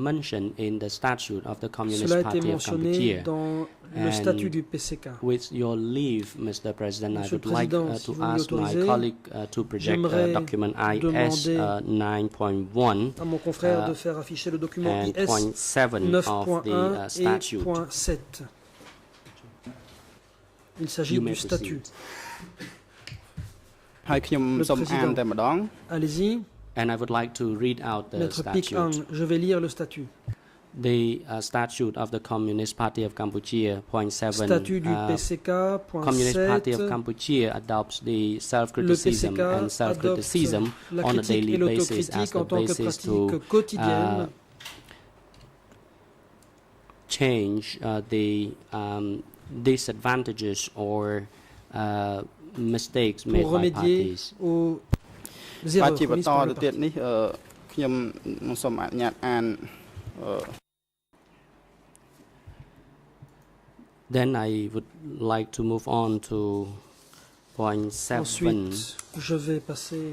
Speaker 1: mentioned in the statute of the Communist
Speaker 2: cela a été
Speaker 1: Party of
Speaker 2: mentionné
Speaker 1: Cambodia.
Speaker 2: dans le
Speaker 1: And
Speaker 2: statut du PCK.
Speaker 1: With your leave, Mr. President, I
Speaker 2: Monsieur
Speaker 1: would
Speaker 2: le
Speaker 1: like
Speaker 2: Président, si
Speaker 1: to
Speaker 2: vous m'y
Speaker 1: ask my
Speaker 2: autorisez,
Speaker 1: colleague to project
Speaker 2: j'aimerais
Speaker 1: document IS
Speaker 2: demander
Speaker 1: 9.1
Speaker 2: À mon confrère de faire afficher le document
Speaker 1: and
Speaker 2: IS
Speaker 1: point 7 of the
Speaker 2: 9.1 et
Speaker 1: statute.
Speaker 2: point 7. Il s'agit
Speaker 1: You may
Speaker 2: du statut.
Speaker 1: proceed.
Speaker 5: ហើយខ្ញុំ
Speaker 2: Le
Speaker 5: សូមអាន
Speaker 2: président.
Speaker 5: តែម្ដង
Speaker 2: Allez-y,
Speaker 1: And I would like to read out the
Speaker 2: Maître Pikang,
Speaker 1: statute.
Speaker 2: je vais lire le statut.
Speaker 1: The statute of the Communist Party of Cambodia, point 7.
Speaker 2: Statut du PCK, point
Speaker 1: Communist Party of
Speaker 2: 7.
Speaker 1: Cambodia adopts the
Speaker 2: Le
Speaker 1: self-criticism
Speaker 2: PCK
Speaker 1: and self-criticism
Speaker 2: adopte la
Speaker 1: on a
Speaker 2: critique
Speaker 1: daily
Speaker 2: et
Speaker 1: basis as
Speaker 2: l'autocritique
Speaker 1: the
Speaker 2: en tant que
Speaker 1: basis
Speaker 2: pratique
Speaker 1: to
Speaker 2: quotidienne
Speaker 1: change the disadvantages or mistakes made
Speaker 2: pour
Speaker 1: by
Speaker 2: remédier
Speaker 1: parties.
Speaker 2: aux
Speaker 5: បាទ
Speaker 2: erreurs
Speaker 5: ជាប
Speaker 2: commises
Speaker 5: ត
Speaker 2: par
Speaker 5: ទៅ
Speaker 2: le
Speaker 5: ទៀត
Speaker 2: parti.
Speaker 5: នេះខ្ញុំសូមអនុញ្ញាតអាន
Speaker 1: Then I would like to move on to point 7.
Speaker 2: Ensuite, je vais passer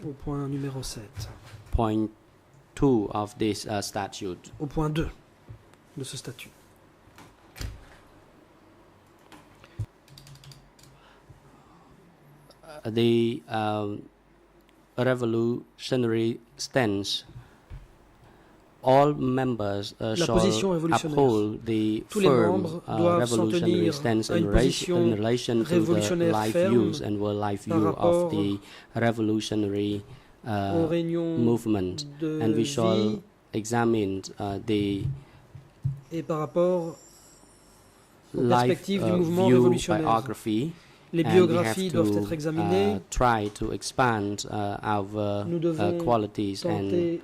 Speaker 2: au point numéro 7,
Speaker 1: Point 2 of this statute.
Speaker 2: au point 2 de ce statut.
Speaker 1: The revolutionary stance. All members
Speaker 2: position
Speaker 1: shall
Speaker 2: révolutionnaire.
Speaker 1: uphold the
Speaker 2: Tous les
Speaker 1: firm
Speaker 2: membres doivent s'en
Speaker 1: revolutionary
Speaker 2: tenir
Speaker 1: stance
Speaker 2: à une
Speaker 1: in
Speaker 2: position
Speaker 1: relation to the
Speaker 2: révolutionnaire
Speaker 1: life
Speaker 2: ferme
Speaker 1: use and world life
Speaker 2: par
Speaker 1: view
Speaker 2: rapport
Speaker 1: of the revolutionary
Speaker 2: aux réunions
Speaker 1: movement.
Speaker 2: de
Speaker 1: And we
Speaker 2: vie
Speaker 1: shall examine the
Speaker 2: et par rapport aux
Speaker 1: life
Speaker 2: perspectives du mouvement
Speaker 1: view
Speaker 2: révolutionnaire.
Speaker 1: biography.
Speaker 2: Les
Speaker 1: And
Speaker 2: biographies
Speaker 1: we have
Speaker 2: doivent
Speaker 1: to,
Speaker 2: être examinées.
Speaker 1: try to expand our
Speaker 2: Nous devons
Speaker 1: qualities and
Speaker 2: tenter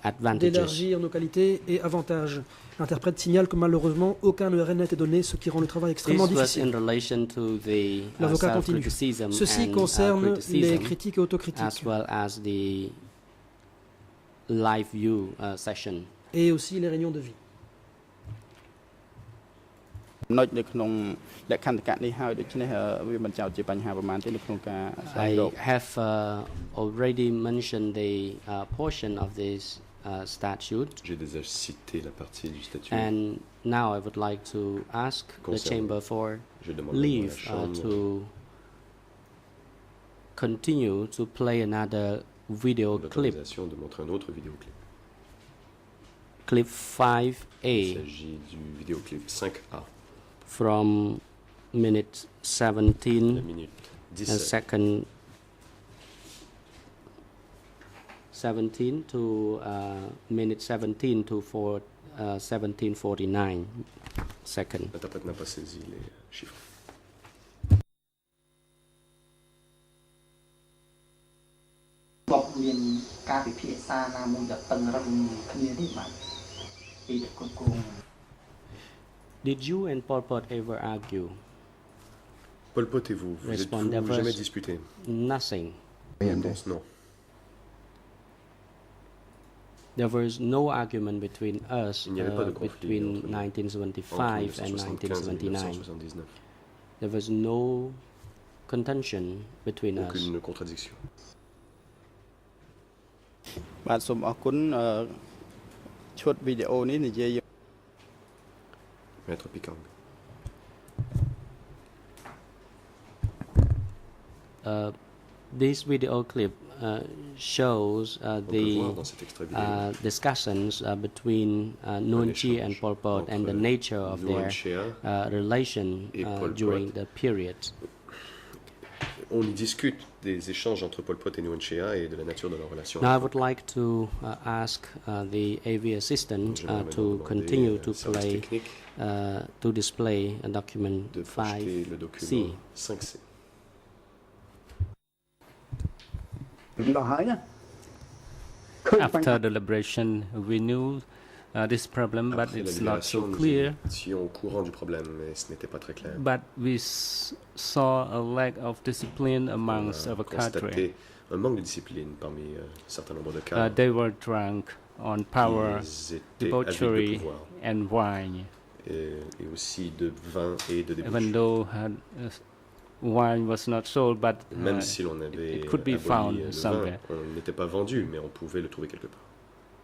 Speaker 1: advantages.
Speaker 2: d'élargir nos qualités et avantages. L'interprète signale que malheureusement aucun ERN n'a été donné, ce qui rend le travail extrêmement
Speaker 1: This was in
Speaker 2: difficile.
Speaker 1: relation to the
Speaker 2: L'avocat continue.
Speaker 1: self-criticism
Speaker 2: Ceci
Speaker 1: and
Speaker 2: concerne les
Speaker 1: criticism,
Speaker 2: critiques et autocritiques
Speaker 1: as well as the live view session.
Speaker 2: et aussi les réunions de vie.
Speaker 5: ចំណុចនៅក្នុងលក្ខន្តិកៈនេះហើយដូច្នេះវាមិនចោតជាបញ្ហាប្រមាណទេនៅក្នុងការស្វែងរក
Speaker 1: I have already mentioned the portion of this statute,
Speaker 7: J'ai déjà cité la partie du statut.
Speaker 1: and now I would like to ask the
Speaker 7: Concernant-
Speaker 1: chamber for
Speaker 7: Je demande maintenant à la
Speaker 1: leave
Speaker 7: Chambre
Speaker 1: to continue to play another video clip,
Speaker 7: l'autorisation de montrer un autre vidéoclip.
Speaker 1: clip
Speaker 7: Il
Speaker 1: 5A,
Speaker 7: s'agit du vidéoclip 5A,
Speaker 1: from minute
Speaker 7: la
Speaker 1: 17
Speaker 7: minute
Speaker 1: and
Speaker 7: 17
Speaker 1: second 17 to minute 17 to 17:49 second.
Speaker 7: L'interprète n'a pas saisi les chiffres.
Speaker 8: บอกเรียนការពិភាក្សាណាមួយដែលតឹងរឹងគ្នានេះបាទពីគូគង
Speaker 1: Did you and Pol Pot ever argue?
Speaker 7: Pol Pot et vous, vous
Speaker 1: Respond
Speaker 7: êtes-vous
Speaker 1: first.
Speaker 7: jamais disputé?
Speaker 1: Nothing.
Speaker 7: Réponse non.
Speaker 1: There was no argument between us
Speaker 7: Il n'y avait pas de conflit
Speaker 1: between
Speaker 7: entre nous.
Speaker 1: 1975
Speaker 7: Entre
Speaker 1: and
Speaker 7: 1975 et
Speaker 1: 1979.
Speaker 7: 1979.
Speaker 1: There was no contention between us.
Speaker 7: Aucune contradiction.
Speaker 5: បាទសូមអរគុណឈុតវីដេអូនេះនិយាយ
Speaker 7: Maître Pikang.
Speaker 1: This video clip shows
Speaker 7: On peut voir
Speaker 1: the
Speaker 7: dans cet extrait vidéo
Speaker 1: discussions between Nuon Chea and
Speaker 7: échange
Speaker 1: Pol Pot and the
Speaker 7: entre
Speaker 1: nature of
Speaker 7: Nuon
Speaker 1: their
Speaker 7: Chea
Speaker 1: relation
Speaker 7: et Pol
Speaker 1: during
Speaker 7: Pot.
Speaker 1: the period.
Speaker 7: On y discute des échanges entre Pol Pot et Nuon Chea et de la nature de leur relation.
Speaker 1: Now I would like to ask the AV assistant
Speaker 7: J'aimerais
Speaker 1: to
Speaker 7: maintenant
Speaker 1: continue
Speaker 7: demander
Speaker 1: to
Speaker 7: au service
Speaker 1: play
Speaker 7: technique
Speaker 1: to display document
Speaker 7: de projeter le
Speaker 1: 5C.
Speaker 7: document 5C.
Speaker 8: ដល់ហើយណា
Speaker 9: After deliberation, we knew this problem, but
Speaker 7: Après la
Speaker 9: it's not
Speaker 7: libération,
Speaker 9: so
Speaker 7: nous
Speaker 9: clear.
Speaker 7: étions au courant du problème, mais ce n'était pas très clair.
Speaker 9: But we saw a lack of discipline
Speaker 7: On
Speaker 9: amongst
Speaker 7: a
Speaker 9: our
Speaker 7: constaté
Speaker 9: cadre.
Speaker 7: un manque de discipline parmi un certain nombre de cas.
Speaker 9: They were drunk on power,
Speaker 7: Ils étaient avides de
Speaker 9: debauchery,
Speaker 7: pouvoir
Speaker 9: and wine.
Speaker 7: et aussi de vin et de
Speaker 9: Even
Speaker 7: débauche.
Speaker 9: though wine was not sold, but
Speaker 7: Même si l'on avait
Speaker 9: it could be
Speaker 7: aboli
Speaker 9: found
Speaker 7: le vin,
Speaker 9: somewhere.
Speaker 7: on n'était pas vendu, mais on pouvait le trouver quelque part.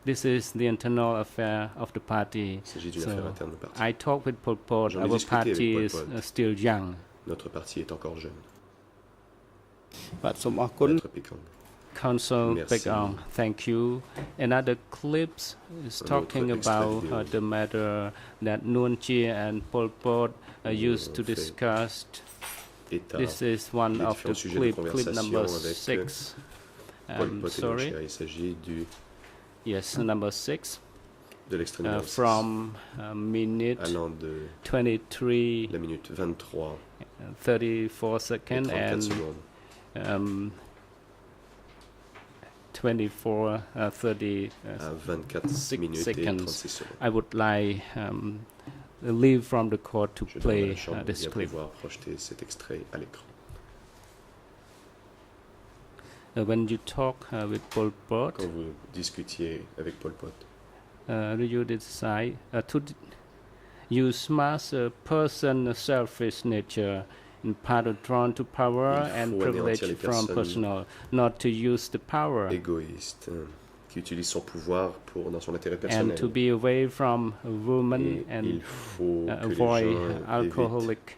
Speaker 9: This is the internal affair of the party.
Speaker 7: Il s'agit d'une
Speaker 9: So
Speaker 7: affaire interne de parti.
Speaker 9: I talked with Pol Pot.
Speaker 7: J'en ai
Speaker 9: Our
Speaker 7: discuté avec
Speaker 9: party
Speaker 7: Pol
Speaker 9: is
Speaker 7: Pot.
Speaker 9: still young.
Speaker 7: Notre parti est encore jeune.
Speaker 5: បាទសូមអរគុណ
Speaker 7: Maître Pikang.
Speaker 9: Council
Speaker 7: Merci.
Speaker 9: Baekong, thank you. Another clips is
Speaker 7: Un
Speaker 9: talking
Speaker 7: autre extrait
Speaker 9: about
Speaker 7: vidéo.
Speaker 9: the matter that Nuon Chea and Pol Pot used to
Speaker 7: on fait
Speaker 9: discuss.
Speaker 7: État
Speaker 9: This is one
Speaker 7: les
Speaker 9: of the
Speaker 7: différents sujets de
Speaker 9: clip number
Speaker 7: conversation avec
Speaker 9: 6.
Speaker 7: Pol Pot et Nuon
Speaker 9: Sorry.
Speaker 7: Chea. Il s'agit
Speaker 9: Yes, number 6.
Speaker 7: de l'extrait numéro 6,
Speaker 9: From minute
Speaker 7: allant de
Speaker 9: 23,
Speaker 7: la minute 23
Speaker 9: 34
Speaker 7: et
Speaker 9: seconds
Speaker 7: 34
Speaker 9: and
Speaker 7: secondes
Speaker 9: 24, 30
Speaker 7: à 24
Speaker 9: 6
Speaker 7: minutes et
Speaker 9: seconds.
Speaker 7: 36 secondes.
Speaker 9: I would like leave from the court to
Speaker 7: Je demande à
Speaker 9: play
Speaker 7: la Chambre de
Speaker 9: this
Speaker 7: bien
Speaker 9: clip.
Speaker 7: pouvoir projeter cet extrait à l'écran.
Speaker 9: When you talk with Pol Pot,
Speaker 7: Quand vous discutiez avec Pol Pot,
Speaker 9: do you decide you smash a person's selfish nature in part of drawn to power
Speaker 7: Il
Speaker 9: and
Speaker 7: faut
Speaker 9: privilege
Speaker 7: anéantir les
Speaker 9: from
Speaker 7: personnes
Speaker 9: personal, not to use the power
Speaker 7: égoïste, qui utilise son pouvoir dans son intérêt
Speaker 9: and
Speaker 7: personnel.
Speaker 9: to be away from a woman
Speaker 7: Et
Speaker 9: and
Speaker 7: il faut que les
Speaker 9: avoid
Speaker 7: gens évitent
Speaker 9: alcoholic,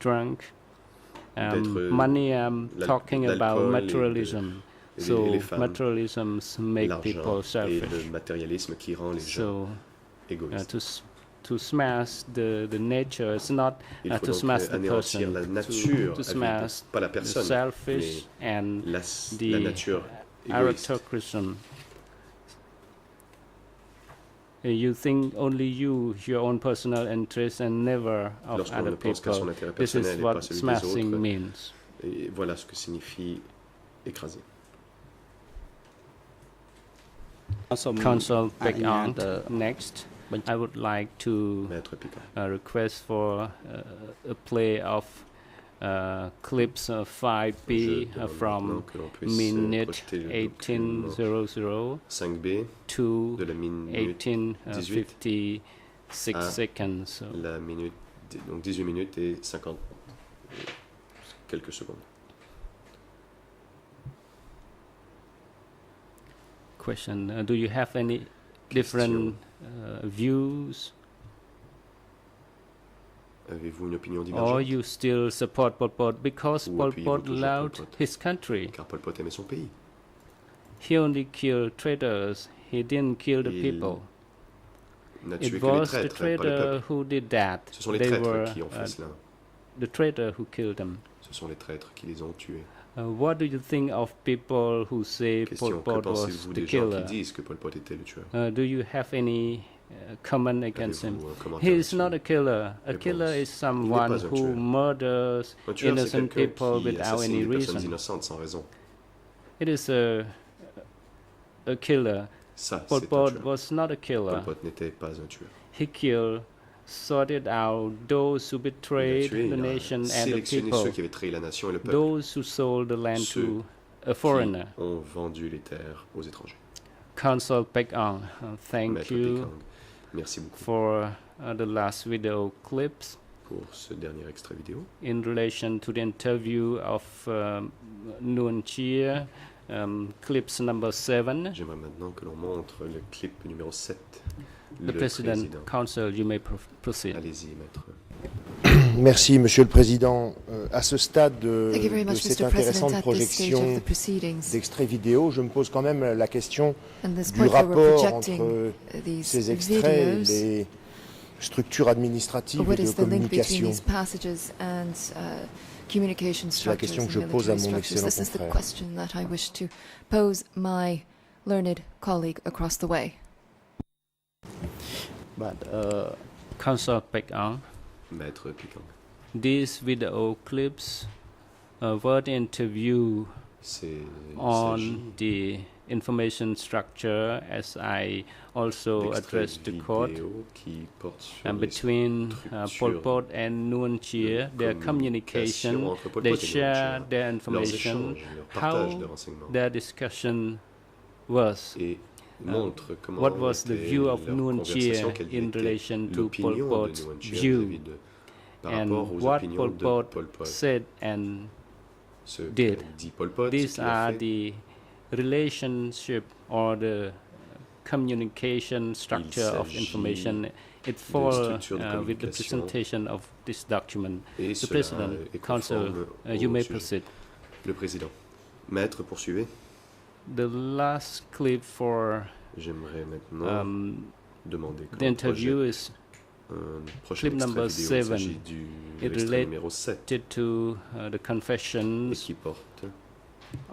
Speaker 9: drunk.
Speaker 7: d'être
Speaker 9: Money, I'm talking about
Speaker 7: l'alcool et
Speaker 9: materialism.
Speaker 7: et
Speaker 9: So
Speaker 7: les femmes,
Speaker 9: materialism make people
Speaker 7: l'argent et
Speaker 9: selfish.
Speaker 7: le matérialisme qui rend les gens
Speaker 9: So
Speaker 7: égoïstes.
Speaker 9: to smash the nature, it's not
Speaker 7: Il faut
Speaker 9: to
Speaker 7: donc
Speaker 9: smash the
Speaker 7: anéantir
Speaker 9: person,
Speaker 7: la nature,
Speaker 9: to
Speaker 7: avide,
Speaker 9: smash
Speaker 7: pas la
Speaker 9: the
Speaker 7: personne,
Speaker 9: selfish and
Speaker 7: la
Speaker 9: the
Speaker 7: nature égoïste.
Speaker 9: aristocracy. You think only your own personal interest and never of
Speaker 7: Lorsqu'on
Speaker 9: other
Speaker 7: ne pense qu'à son
Speaker 9: people.
Speaker 7: intérêt
Speaker 9: This is
Speaker 7: personnel et
Speaker 9: what
Speaker 7: pas celui des
Speaker 9: smashing
Speaker 7: autres,
Speaker 9: means.
Speaker 7: et voilà ce que signifie écraser.
Speaker 5: សូម
Speaker 9: Council
Speaker 5: អនុ
Speaker 9: back
Speaker 5: ញ្ញាត
Speaker 9: on next. I would like to
Speaker 7: Maître Pikang.
Speaker 9: request for a play of clips of 5B
Speaker 7: Je demande
Speaker 9: from
Speaker 7: maintenant que l'on puisse
Speaker 9: minute
Speaker 7: projeter le document
Speaker 9: 18:00
Speaker 7: 5B
Speaker 9: to
Speaker 7: de la minute
Speaker 9: 18:56
Speaker 7: à
Speaker 9: seconds. So,
Speaker 7: la minute, donc 18 minutes et 50 quelques secondes.
Speaker 9: question: do you have any different views?
Speaker 7: Avez-vous une opinion
Speaker 9: or
Speaker 7: divergente?
Speaker 9: you still support Pol Pot because
Speaker 7: Ou
Speaker 9: Pol
Speaker 7: appuyez-vous
Speaker 9: Pot
Speaker 7: toujours
Speaker 9: loved
Speaker 7: Pol Pot?
Speaker 9: his country.
Speaker 7: Car Pol Pot aimait son pays.
Speaker 9: He only killed traitors. He didn't kill the
Speaker 7: Il
Speaker 9: people.
Speaker 7: n'a tué
Speaker 9: It
Speaker 7: que les
Speaker 9: was the
Speaker 7: traîtres, pas le
Speaker 9: traitor
Speaker 7: peuple.
Speaker 9: who did that.
Speaker 7: Ce sont les
Speaker 9: They
Speaker 7: traîtres
Speaker 9: were
Speaker 7: qui ont fait cela.
Speaker 9: the traitor who killed them.
Speaker 7: Ce sont les traîtres qui les ont tués.
Speaker 9: What do you think of people who say Pol
Speaker 7: Question, que
Speaker 9: Pot was
Speaker 7: pensez-vous
Speaker 9: the
Speaker 7: des gens qui
Speaker 9: killer?
Speaker 7: disent que Pol Pot était le tueur?
Speaker 9: Do you have any comment against him?
Speaker 7: Avez-vous un
Speaker 9: He
Speaker 7: commentaire
Speaker 9: is
Speaker 7: là-dessus?
Speaker 9: not a killer. A
Speaker 7: Réponse.
Speaker 9: killer is
Speaker 7: pas
Speaker 9: someone
Speaker 7: un
Speaker 9: who
Speaker 7: tueur.
Speaker 9: murders
Speaker 7: Un tueur, c'est
Speaker 9: innocent
Speaker 7: quelqu'un
Speaker 9: people
Speaker 7: qui
Speaker 9: without
Speaker 7: assassine
Speaker 9: any
Speaker 7: des personnes
Speaker 9: reason.
Speaker 7: innocentes sans raison.
Speaker 9: It is a killer.
Speaker 7: Ça,
Speaker 9: Pol
Speaker 7: c'est un
Speaker 9: Pot
Speaker 7: tueur.
Speaker 9: was not a
Speaker 7: Pol
Speaker 9: killer.
Speaker 7: Pot n'était pas un tueur.
Speaker 9: He killed, sorted out those who
Speaker 7: Il a
Speaker 9: betrayed
Speaker 7: tué,
Speaker 9: the
Speaker 7: il a
Speaker 9: nation and the
Speaker 7: sélectionné ceux
Speaker 9: people,
Speaker 7: qui avaient trahi la nation et le peuple,
Speaker 9: those who sold the land
Speaker 7: Ceux
Speaker 9: to a foreigner.
Speaker 7: qui ont vendu les terres aux étrangers.
Speaker 9: Consul Pek Ong, thank
Speaker 7: Maître
Speaker 9: you
Speaker 7: Pékang, merci beaucoup
Speaker 9: for the last video clips
Speaker 7: pour ce dernier extrait vidéo.
Speaker 9: in relation to the interview of Nguyen Chia, clips number 7.
Speaker 7: J'aimerais maintenant que l'on montre le clip numéro 7.
Speaker 9: The
Speaker 7: Le
Speaker 9: President,
Speaker 7: président.
Speaker 9: Council, you may proceed.
Speaker 7: Allez-y, maître.
Speaker 10: Merci, Monsieur le Président. À ce stade
Speaker 11: Thank you very
Speaker 10: de
Speaker 11: much,
Speaker 10: cette
Speaker 11: Mr. President.
Speaker 10: intéressante
Speaker 11: At this stage of
Speaker 10: projection
Speaker 11: the proceedings,
Speaker 10: d'extraits vidéo, je me pose quand même la question
Speaker 11: and this
Speaker 10: du
Speaker 11: point where we're
Speaker 10: rapport
Speaker 11: projecting
Speaker 10: entre
Speaker 11: these
Speaker 10: ces extraits et
Speaker 11: videos,
Speaker 10: les structures administratives
Speaker 11: what
Speaker 10: et de
Speaker 11: is the link between
Speaker 10: communication.
Speaker 11: these passages and communication
Speaker 10: C'est la
Speaker 11: structures
Speaker 10: question
Speaker 11: and
Speaker 10: que je pose à
Speaker 11: military
Speaker 10: mon
Speaker 11: structures?
Speaker 10: excellent
Speaker 11: This is the
Speaker 10: confrère.
Speaker 11: question that I wish to pose my learned colleague across the way.
Speaker 5: But
Speaker 9: Council Pek Ong,
Speaker 7: Maître Pékang.
Speaker 9: these video clips were the interview
Speaker 7: Il
Speaker 9: on
Speaker 7: s'agit
Speaker 9: the information structure, as I also
Speaker 7: d'extraits
Speaker 9: addressed the court,
Speaker 7: vidéo qui portent sur
Speaker 9: and
Speaker 7: les
Speaker 9: between Pol
Speaker 7: structures
Speaker 9: Pot and Nguyen Chia, their communication,
Speaker 7: entre Pol
Speaker 9: they
Speaker 7: Pot et Nguyen
Speaker 9: share
Speaker 7: Chia,
Speaker 9: their
Speaker 7: leurs
Speaker 9: information,
Speaker 7: échanges, leur partage de
Speaker 9: how
Speaker 7: renseignements,
Speaker 9: their discussion was.
Speaker 7: et montre comment
Speaker 9: What was the
Speaker 7: était
Speaker 9: view of
Speaker 7: leur
Speaker 9: Nguyen Chia
Speaker 7: conversation, quelle
Speaker 9: in
Speaker 7: était
Speaker 9: relation to Pol
Speaker 7: l'opinion de
Speaker 9: Pot's
Speaker 7: Nguyen Chia
Speaker 9: view,
Speaker 7: vis-à-vis de- par
Speaker 9: and
Speaker 7: rapport aux
Speaker 9: what
Speaker 7: opinions
Speaker 9: Pol
Speaker 7: de
Speaker 9: Pot
Speaker 7: Pol Pot.
Speaker 9: said and
Speaker 7: Ce
Speaker 9: did.
Speaker 7: qu'a dit Pol Pot, ce
Speaker 9: these
Speaker 7: qu'il a
Speaker 9: are
Speaker 7: fait,
Speaker 9: the relationship or the communication structure of
Speaker 7: s'agit
Speaker 9: information. It falls
Speaker 7: structure de
Speaker 9: with the
Speaker 7: communication.
Speaker 9: presentation of this document.
Speaker 7: et
Speaker 9: The
Speaker 7: cela
Speaker 9: President,
Speaker 7: est
Speaker 9: Council,
Speaker 7: conforme
Speaker 9: you
Speaker 7: au
Speaker 9: may
Speaker 7: sujet.
Speaker 9: proceed.
Speaker 7: Le Président. Maître, poursuivez.
Speaker 9: The last clip for
Speaker 7: J'aimerais maintenant demander que
Speaker 9: the
Speaker 7: l'on
Speaker 9: interview
Speaker 7: projette
Speaker 9: is
Speaker 7: un prochain
Speaker 9: clip
Speaker 7: extrait
Speaker 9: number
Speaker 7: vidéo. Il
Speaker 9: 7.
Speaker 7: s'agit du
Speaker 9: It
Speaker 7: extrait numéro 7
Speaker 9: related to the
Speaker 7: et
Speaker 9: confessions
Speaker 7: qui porte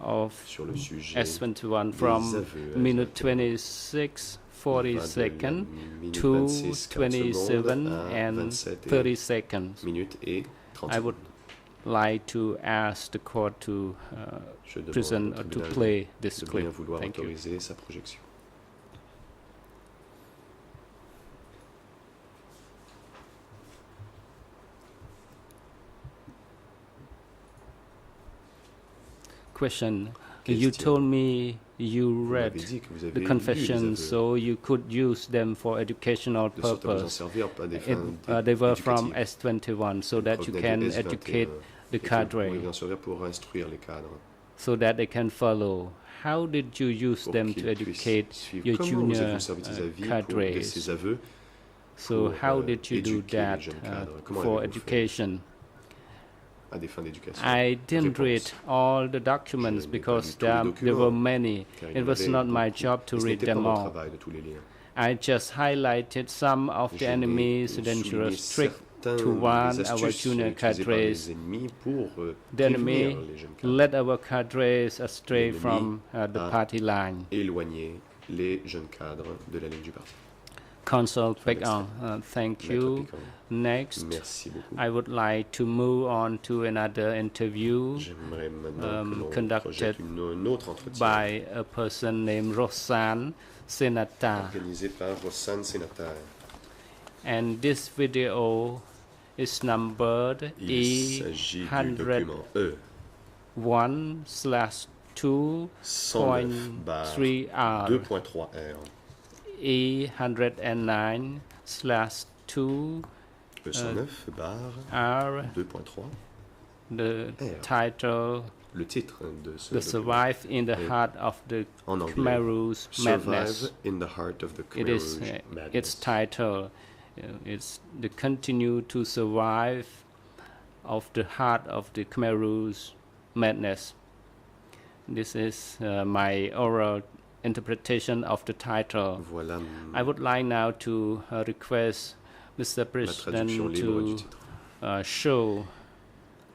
Speaker 9: of
Speaker 7: sur le sujet
Speaker 9: S21
Speaker 7: des
Speaker 9: from
Speaker 7: aveux.
Speaker 9: minute
Speaker 7: S21.
Speaker 9: 26,
Speaker 7: Il va
Speaker 9: 40
Speaker 7: de la
Speaker 9: seconds
Speaker 7: minute
Speaker 9: to
Speaker 7: 26, 40
Speaker 9: 27
Speaker 7: secondes à
Speaker 9: and
Speaker 7: 27 et
Speaker 9: 30 seconds.
Speaker 7: minutes et 30
Speaker 9: I would
Speaker 7: secondes.
Speaker 9: like to ask the court to
Speaker 7: Je demande
Speaker 9: present
Speaker 7: au
Speaker 9: or to
Speaker 7: tribunal
Speaker 9: play this
Speaker 7: de bien
Speaker 9: clip.
Speaker 7: vouloir
Speaker 9: Thank you.
Speaker 7: autoriser sa projection.
Speaker 9: Question. You
Speaker 7: Question.
Speaker 9: told me you
Speaker 7: Vous
Speaker 9: read
Speaker 7: m'avez dit que vous avez
Speaker 9: the
Speaker 7: lu les
Speaker 9: confessions
Speaker 7: aveux,
Speaker 9: so you could use them for educational
Speaker 7: de sorte à vous en
Speaker 9: purpose.
Speaker 7: servir à des fins
Speaker 9: They were from
Speaker 7: éducatives.
Speaker 9: S21 so that you
Speaker 7: Provenait
Speaker 9: can
Speaker 7: de S21,
Speaker 9: educate the
Speaker 7: et que vous
Speaker 9: cadre
Speaker 7: pourrez vous en servir pour instruire les cadres,
Speaker 9: so that they can follow. How did you use
Speaker 7: pour
Speaker 9: them
Speaker 7: qu'ils
Speaker 9: to
Speaker 7: puissent
Speaker 9: educate
Speaker 7: suivre.
Speaker 9: your
Speaker 7: Comment vous
Speaker 9: junior
Speaker 7: êtes-vous servi de ces avis de
Speaker 9: cadres?
Speaker 7: ces aveux
Speaker 9: So
Speaker 7: pour,
Speaker 9: how did you do
Speaker 7: éduquer les
Speaker 9: that
Speaker 7: jeunes cadres? Comment
Speaker 9: for
Speaker 7: avez-vous fait
Speaker 9: education?
Speaker 7: à des fins d'éducation?
Speaker 9: I didn't
Speaker 7: Réponse.
Speaker 9: read all the
Speaker 7: Je
Speaker 9: documents
Speaker 7: n'ai pas
Speaker 9: because
Speaker 7: lu tous les
Speaker 9: there
Speaker 7: documents,
Speaker 9: were many.
Speaker 7: car il
Speaker 9: It
Speaker 7: y en
Speaker 9: was
Speaker 7: avait
Speaker 9: not my
Speaker 7: beaucoup,
Speaker 9: job to
Speaker 7: et ce
Speaker 9: read
Speaker 7: n'était pas
Speaker 9: them
Speaker 7: mon
Speaker 9: all.
Speaker 7: travail de tous les lire.
Speaker 9: I just highlighted some of the
Speaker 7: Je n'ai
Speaker 9: enemies
Speaker 7: souligné
Speaker 9: dangerous trick
Speaker 7: certains
Speaker 9: to
Speaker 7: des
Speaker 9: warn our
Speaker 7: astuces
Speaker 9: junior
Speaker 7: utilisées par les
Speaker 9: cadres.
Speaker 7: ennemis pour
Speaker 9: The enemy
Speaker 7: prévenir les jeunes cadres,
Speaker 9: led our cadres astray
Speaker 7: L'ennemi
Speaker 9: from the
Speaker 7: a
Speaker 9: party line.
Speaker 7: éloigner les jeunes cadres de la ligne du parti.
Speaker 9: Consul Pek
Speaker 7: Maître
Speaker 9: Ong, thank
Speaker 7: Maître
Speaker 9: you.
Speaker 7: Pékang,
Speaker 9: Next,
Speaker 7: merci beaucoup.
Speaker 9: I would like to move on to another interview
Speaker 7: J'aimerais maintenant que l'on
Speaker 9: conducted
Speaker 7: projette un autre entretien
Speaker 9: by a person named Rosanne Senata.
Speaker 7: organisé par Rosanne Senata.
Speaker 9: And this video is numbered
Speaker 7: Il s'agit du document E
Speaker 9: 1/2.3R
Speaker 7: 2.3R
Speaker 9: E109/2
Speaker 7: E109 bar
Speaker 9: R
Speaker 7: 2.3.
Speaker 9: the
Speaker 7: R.
Speaker 9: title
Speaker 7: Le titre de ce
Speaker 9: The
Speaker 7: document
Speaker 9: Survive in the
Speaker 7: est
Speaker 9: Heart of the
Speaker 7: en anglais
Speaker 9: Khmer Rouge Madness.
Speaker 7: Survive in the Heart of the
Speaker 9: It
Speaker 7: Khmer
Speaker 9: is
Speaker 7: Rouge
Speaker 9: its
Speaker 7: Madness.
Speaker 9: title it's the continue to survive of the heart of the Khmer Rouge madness. This is my oral interpretation of the title.
Speaker 7: Voilà
Speaker 9: I would like now to request Mr. President to show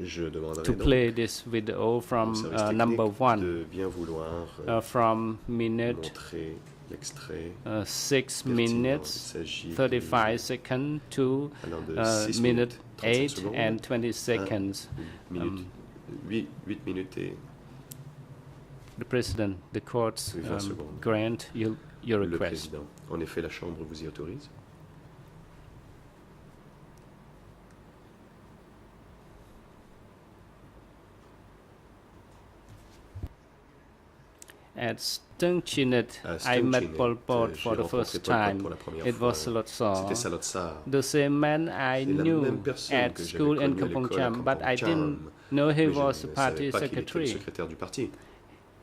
Speaker 7: Je demanderai
Speaker 9: to
Speaker 7: donc
Speaker 9: play this video
Speaker 7: au
Speaker 9: from
Speaker 7: service
Speaker 9: number
Speaker 7: technique
Speaker 9: one,
Speaker 7: de bien vouloir
Speaker 9: from minute
Speaker 7: montrer l'extrait
Speaker 9: 6
Speaker 7: pertinent. Il
Speaker 9: minutes
Speaker 7: s'agit
Speaker 9: 35 seconds to
Speaker 7: allant de 6
Speaker 9: minute
Speaker 7: 35
Speaker 9: 8
Speaker 7: secondes
Speaker 9: and 20 seconds.
Speaker 7: 8 minutes et
Speaker 9: The President, the courts
Speaker 7: 20 secondes.
Speaker 9: grant your
Speaker 7: le
Speaker 9: request.
Speaker 7: Président. En effet, la Chambre vous y autorise.
Speaker 9: At Stungchinet,
Speaker 7: À
Speaker 9: I met
Speaker 7: Stungchinet,
Speaker 9: Pol Pot
Speaker 7: j'ai
Speaker 9: for the
Speaker 7: rencontré
Speaker 9: first
Speaker 7: Pol Pot
Speaker 9: time.
Speaker 7: pour la première
Speaker 9: It
Speaker 7: fois.
Speaker 9: was Salot Saw.
Speaker 7: C'était Salot Sa.
Speaker 9: The same man I
Speaker 7: C'est la
Speaker 9: knew
Speaker 7: même personne
Speaker 9: at
Speaker 7: que j'avais
Speaker 9: school in
Speaker 7: connue à
Speaker 9: Kampong
Speaker 7: l'école à
Speaker 9: Cham, but I
Speaker 7: Kampong Cham.
Speaker 9: didn't know he
Speaker 7: Mais je
Speaker 9: was
Speaker 7: ne
Speaker 9: the
Speaker 7: savais
Speaker 9: party
Speaker 7: pas qu'il était le
Speaker 9: secretary.
Speaker 7: secrétaire du parti.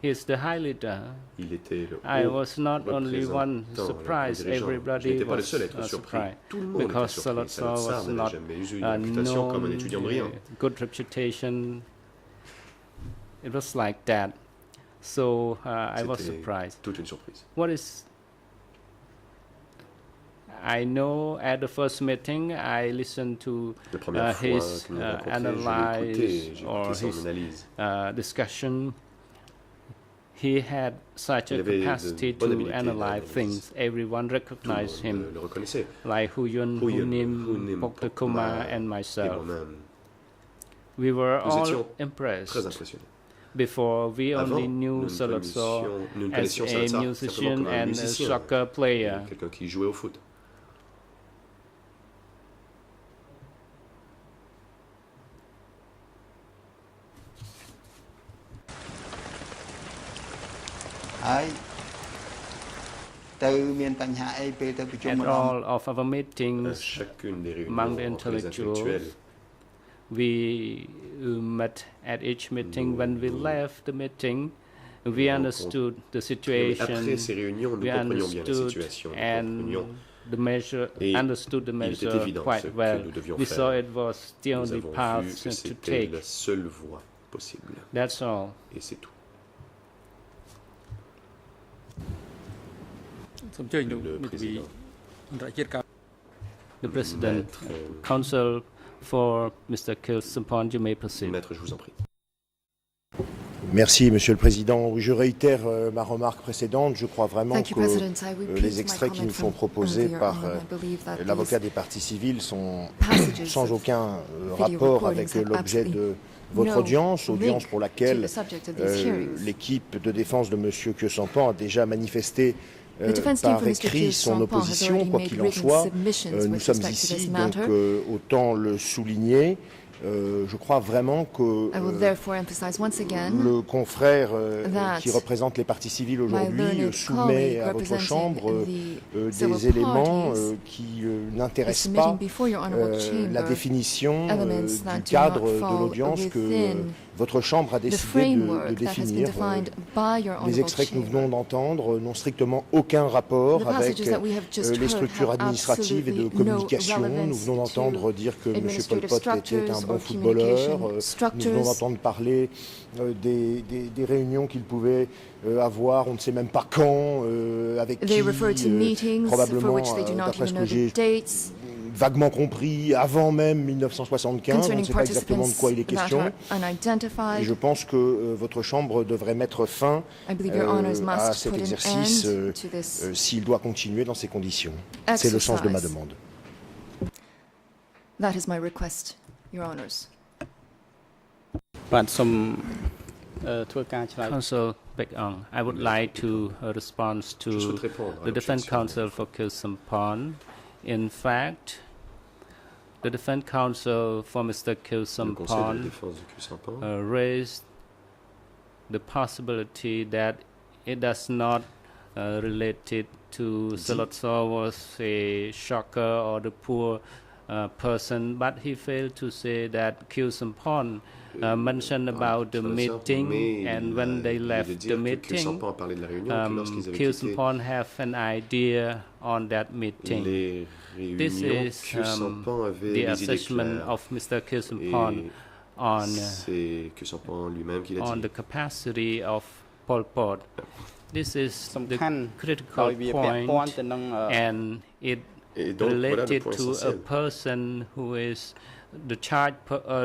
Speaker 9: He's the high leader.
Speaker 7: Il était le
Speaker 9: I
Speaker 7: haut
Speaker 9: was not only one
Speaker 7: représentant, le
Speaker 9: surprised,
Speaker 7: dirigeant. Je
Speaker 9: everybody
Speaker 7: n'étais pas le
Speaker 9: was
Speaker 7: seul à être surpris.
Speaker 9: surprised
Speaker 7: Tout le monde était
Speaker 9: because
Speaker 7: surpris.
Speaker 9: Salot
Speaker 7: Salot
Speaker 9: Saw
Speaker 7: Sa
Speaker 9: was
Speaker 7: n'avait
Speaker 9: not
Speaker 7: jamais eu une réputation comme un
Speaker 9: known,
Speaker 7: étudiant brillant.
Speaker 9: good reputation. It was like that. So I was
Speaker 7: C'était
Speaker 9: surprised.
Speaker 7: toute une surprise.
Speaker 9: What is I know at the first meeting I listened to
Speaker 7: La première fois
Speaker 9: his
Speaker 7: que nous l'avons rencontré,
Speaker 9: analyze
Speaker 7: j'ai
Speaker 9: or
Speaker 7: écouté son
Speaker 9: his
Speaker 7: analyse.
Speaker 9: Discussion. He had such
Speaker 7: Il
Speaker 9: a
Speaker 7: avait de
Speaker 9: capacity
Speaker 7: bonnes
Speaker 9: to
Speaker 7: habiletés
Speaker 9: analyze
Speaker 7: d'analyse.
Speaker 9: things. Everyone
Speaker 7: Tout le
Speaker 9: recognized him,
Speaker 7: monde le reconnaissait.
Speaker 9: like Huyun,
Speaker 7: Huyun,
Speaker 9: Hunim,
Speaker 7: Hunim,
Speaker 9: Pokta
Speaker 7: Pokta
Speaker 9: Kumar, and
Speaker 7: et
Speaker 9: myself.
Speaker 7: moi-même.
Speaker 9: We were
Speaker 7: Nous
Speaker 9: all
Speaker 7: étions
Speaker 9: impressed.
Speaker 7: Très impressionnés.
Speaker 9: Before we
Speaker 7: Avant,
Speaker 9: only knew
Speaker 7: nous ne
Speaker 9: Salot Saw
Speaker 7: nous ne
Speaker 9: as
Speaker 7: connaissions Salot
Speaker 9: a
Speaker 7: Sa
Speaker 9: musician
Speaker 7: simplement comme un
Speaker 9: and a
Speaker 7: musicien,
Speaker 9: soccer player.
Speaker 7: quelqu'un qui jouait au foot.
Speaker 9: At all of our
Speaker 7: À
Speaker 9: meetings
Speaker 7: chacune des
Speaker 9: among the
Speaker 7: réunions entre les
Speaker 9: intellectuals,
Speaker 7: intellectuels,
Speaker 9: we met at each meeting. When we left the meeting, we understood the
Speaker 7: après
Speaker 9: situation.
Speaker 7: ces réunions, nous
Speaker 9: We
Speaker 7: comprenions bien la
Speaker 9: understood
Speaker 7: situation. Nous
Speaker 9: and
Speaker 7: comprenions.
Speaker 9: the measure
Speaker 7: Et
Speaker 9: understood the
Speaker 7: il était
Speaker 9: measure
Speaker 7: évident ce
Speaker 9: quite
Speaker 7: que
Speaker 9: well.
Speaker 7: nous devions
Speaker 9: We
Speaker 7: faire.
Speaker 9: saw it was the
Speaker 7: Nous
Speaker 9: only
Speaker 7: avons vu
Speaker 9: path
Speaker 7: que
Speaker 9: to
Speaker 7: c'était
Speaker 9: take.
Speaker 7: la seule voie possible.
Speaker 9: That's all.
Speaker 7: Et c'est tout. Le président.
Speaker 9: The President,
Speaker 7: Maître,
Speaker 9: Counsel for Mr. Kilsampon, you may proceed.
Speaker 7: Maître, je vous en prie.
Speaker 10: Merci, Monsieur le Président. Je réitère ma remarque précédente. Je crois vraiment
Speaker 11: Thank you,
Speaker 10: que
Speaker 11: President. I repeat
Speaker 10: les
Speaker 11: my
Speaker 10: extraits qui
Speaker 11: comment
Speaker 10: nous sont
Speaker 11: from
Speaker 10: proposés
Speaker 11: earlier
Speaker 10: par
Speaker 11: on. I believe that
Speaker 10: l'avocat
Speaker 11: these
Speaker 10: des parties civiles sont
Speaker 11: passages
Speaker 10: sans
Speaker 11: of
Speaker 10: aucun
Speaker 11: video
Speaker 10: rapport avec
Speaker 11: recordings have
Speaker 10: l'objet
Speaker 11: absolutely
Speaker 10: de votre
Speaker 11: no
Speaker 10: audience
Speaker 11: link
Speaker 10: pour
Speaker 11: to
Speaker 10: laquelle
Speaker 11: the subject of these hearings.
Speaker 10: l'équipe de défense de Monsieur Kyosampan a déjà manifesté
Speaker 11: The defense team
Speaker 10: par
Speaker 11: for Mr.
Speaker 10: écrit son
Speaker 11: Kyosampan has
Speaker 10: opposition,
Speaker 11: already
Speaker 10: quoi
Speaker 11: made
Speaker 10: qu'il en
Speaker 11: written
Speaker 10: soit.
Speaker 11: submissions
Speaker 10: Nous
Speaker 11: with
Speaker 10: sommes
Speaker 11: respect to this
Speaker 10: ici, donc
Speaker 11: matter.
Speaker 10: autant le souligner. Je crois vraiment que
Speaker 11: I will therefore emphasize once again
Speaker 10: le confrère
Speaker 11: that
Speaker 10: qui représente les parties civiles
Speaker 11: my
Speaker 10: aujourd'hui
Speaker 11: learned
Speaker 10: soumet
Speaker 11: colleague
Speaker 10: à votre
Speaker 11: representing
Speaker 10: Chambre
Speaker 11: the civil
Speaker 10: des éléments
Speaker 11: parties
Speaker 10: qui
Speaker 11: is
Speaker 10: n'intéressent
Speaker 11: submitting
Speaker 10: pas
Speaker 11: before your honorable
Speaker 10: la
Speaker 11: chamber
Speaker 10: définition
Speaker 11: elements that
Speaker 10: du
Speaker 11: do
Speaker 10: cadre
Speaker 11: not
Speaker 10: de
Speaker 11: fall
Speaker 10: l'audience que
Speaker 11: within
Speaker 10: votre Chambre a
Speaker 11: the
Speaker 10: décidé de
Speaker 11: framework that has been
Speaker 10: définir.
Speaker 11: defined by your
Speaker 10: Les
Speaker 11: honorable
Speaker 10: extraits que nous
Speaker 11: chamber.
Speaker 10: venons d'entendre n'ont strictement aucun rapport
Speaker 11: The
Speaker 10: avec
Speaker 11: passages that we have just
Speaker 10: les
Speaker 11: heard
Speaker 10: structures
Speaker 11: have
Speaker 10: administratives et de
Speaker 11: absolutely no
Speaker 10: communication. Nous
Speaker 11: relevance
Speaker 10: venons d'entendre dire que M. Pol
Speaker 11: administrative
Speaker 10: Pot était un
Speaker 11: structures
Speaker 10: bon
Speaker 11: or
Speaker 10: footballeur.
Speaker 11: communication
Speaker 10: Nous
Speaker 11: structures.
Speaker 10: venons d'entendre parler des réunions qu'il pouvait avoir, on ne sait même pas quand, avec qui,
Speaker 11: They refer to meetings for
Speaker 10: probablement,
Speaker 11: which they do not
Speaker 10: d'après
Speaker 11: even
Speaker 10: ce
Speaker 11: know
Speaker 10: que j'ai
Speaker 11: the dates,
Speaker 10: vaguement compris, avant même 1975. On ne
Speaker 11: concerning
Speaker 10: sait pas exactement de quoi il est
Speaker 11: participants that
Speaker 10: question.
Speaker 11: are
Speaker 10: Et
Speaker 11: unidentified.
Speaker 10: je pense que votre Chambre devrait mettre fin
Speaker 11: I believe your honors
Speaker 10: à
Speaker 11: must
Speaker 10: cet
Speaker 11: put an
Speaker 10: exercice
Speaker 11: end to this
Speaker 10: s'il doit continuer dans ces conditions. C'est le sens de ma
Speaker 11: exercise.
Speaker 10: demande.
Speaker 11: That is my request, your honors.
Speaker 5: បាទសូមធ្វើការឆ្លើយ
Speaker 9: Counsel Baek Ong, I would like to respond
Speaker 7: Je
Speaker 9: to
Speaker 7: souhaite répondre à
Speaker 9: the defense
Speaker 7: l'objection.
Speaker 9: counsel for Kilsampon. In fact, the defense counsel for Mr.
Speaker 7: Le Conseil de
Speaker 9: Kilsampon
Speaker 7: défense de Kilsampon
Speaker 9: raised the possibility that it does not related to Salot Saw was a shocker or the poor person, but he failed to say that Kilsampon mentioned about the
Speaker 7: frère et sœurs,
Speaker 9: meeting,
Speaker 7: mais
Speaker 9: and when they
Speaker 7: il
Speaker 9: left
Speaker 7: veut
Speaker 9: the
Speaker 7: dire que
Speaker 9: meeting,
Speaker 7: Kyosampan a parlé de la réunion, que lorsqu'ils avaient
Speaker 9: Kyosampan have an idea on that
Speaker 7: quitté
Speaker 9: meeting.
Speaker 7: les
Speaker 9: This
Speaker 7: réunions,
Speaker 9: is
Speaker 7: Kyosampan avait
Speaker 9: the
Speaker 7: les idées
Speaker 9: assessment
Speaker 7: claires.
Speaker 9: of Mr. Kyosampan
Speaker 7: Et
Speaker 9: on
Speaker 7: c'est Kyosampan lui-même qui l'a
Speaker 9: on
Speaker 7: dit.
Speaker 9: the capacity of Pol Pot. This is
Speaker 5: សំ
Speaker 9: the
Speaker 5: ខាន់
Speaker 9: critical
Speaker 5: ដោយវាពាក់ព័ន្ធ
Speaker 9: point,
Speaker 5: ទៅនឹង
Speaker 9: and it
Speaker 7: Et donc, voilà le
Speaker 9: related
Speaker 7: point
Speaker 9: to a
Speaker 7: essentiel.
Speaker 9: person who is the charge,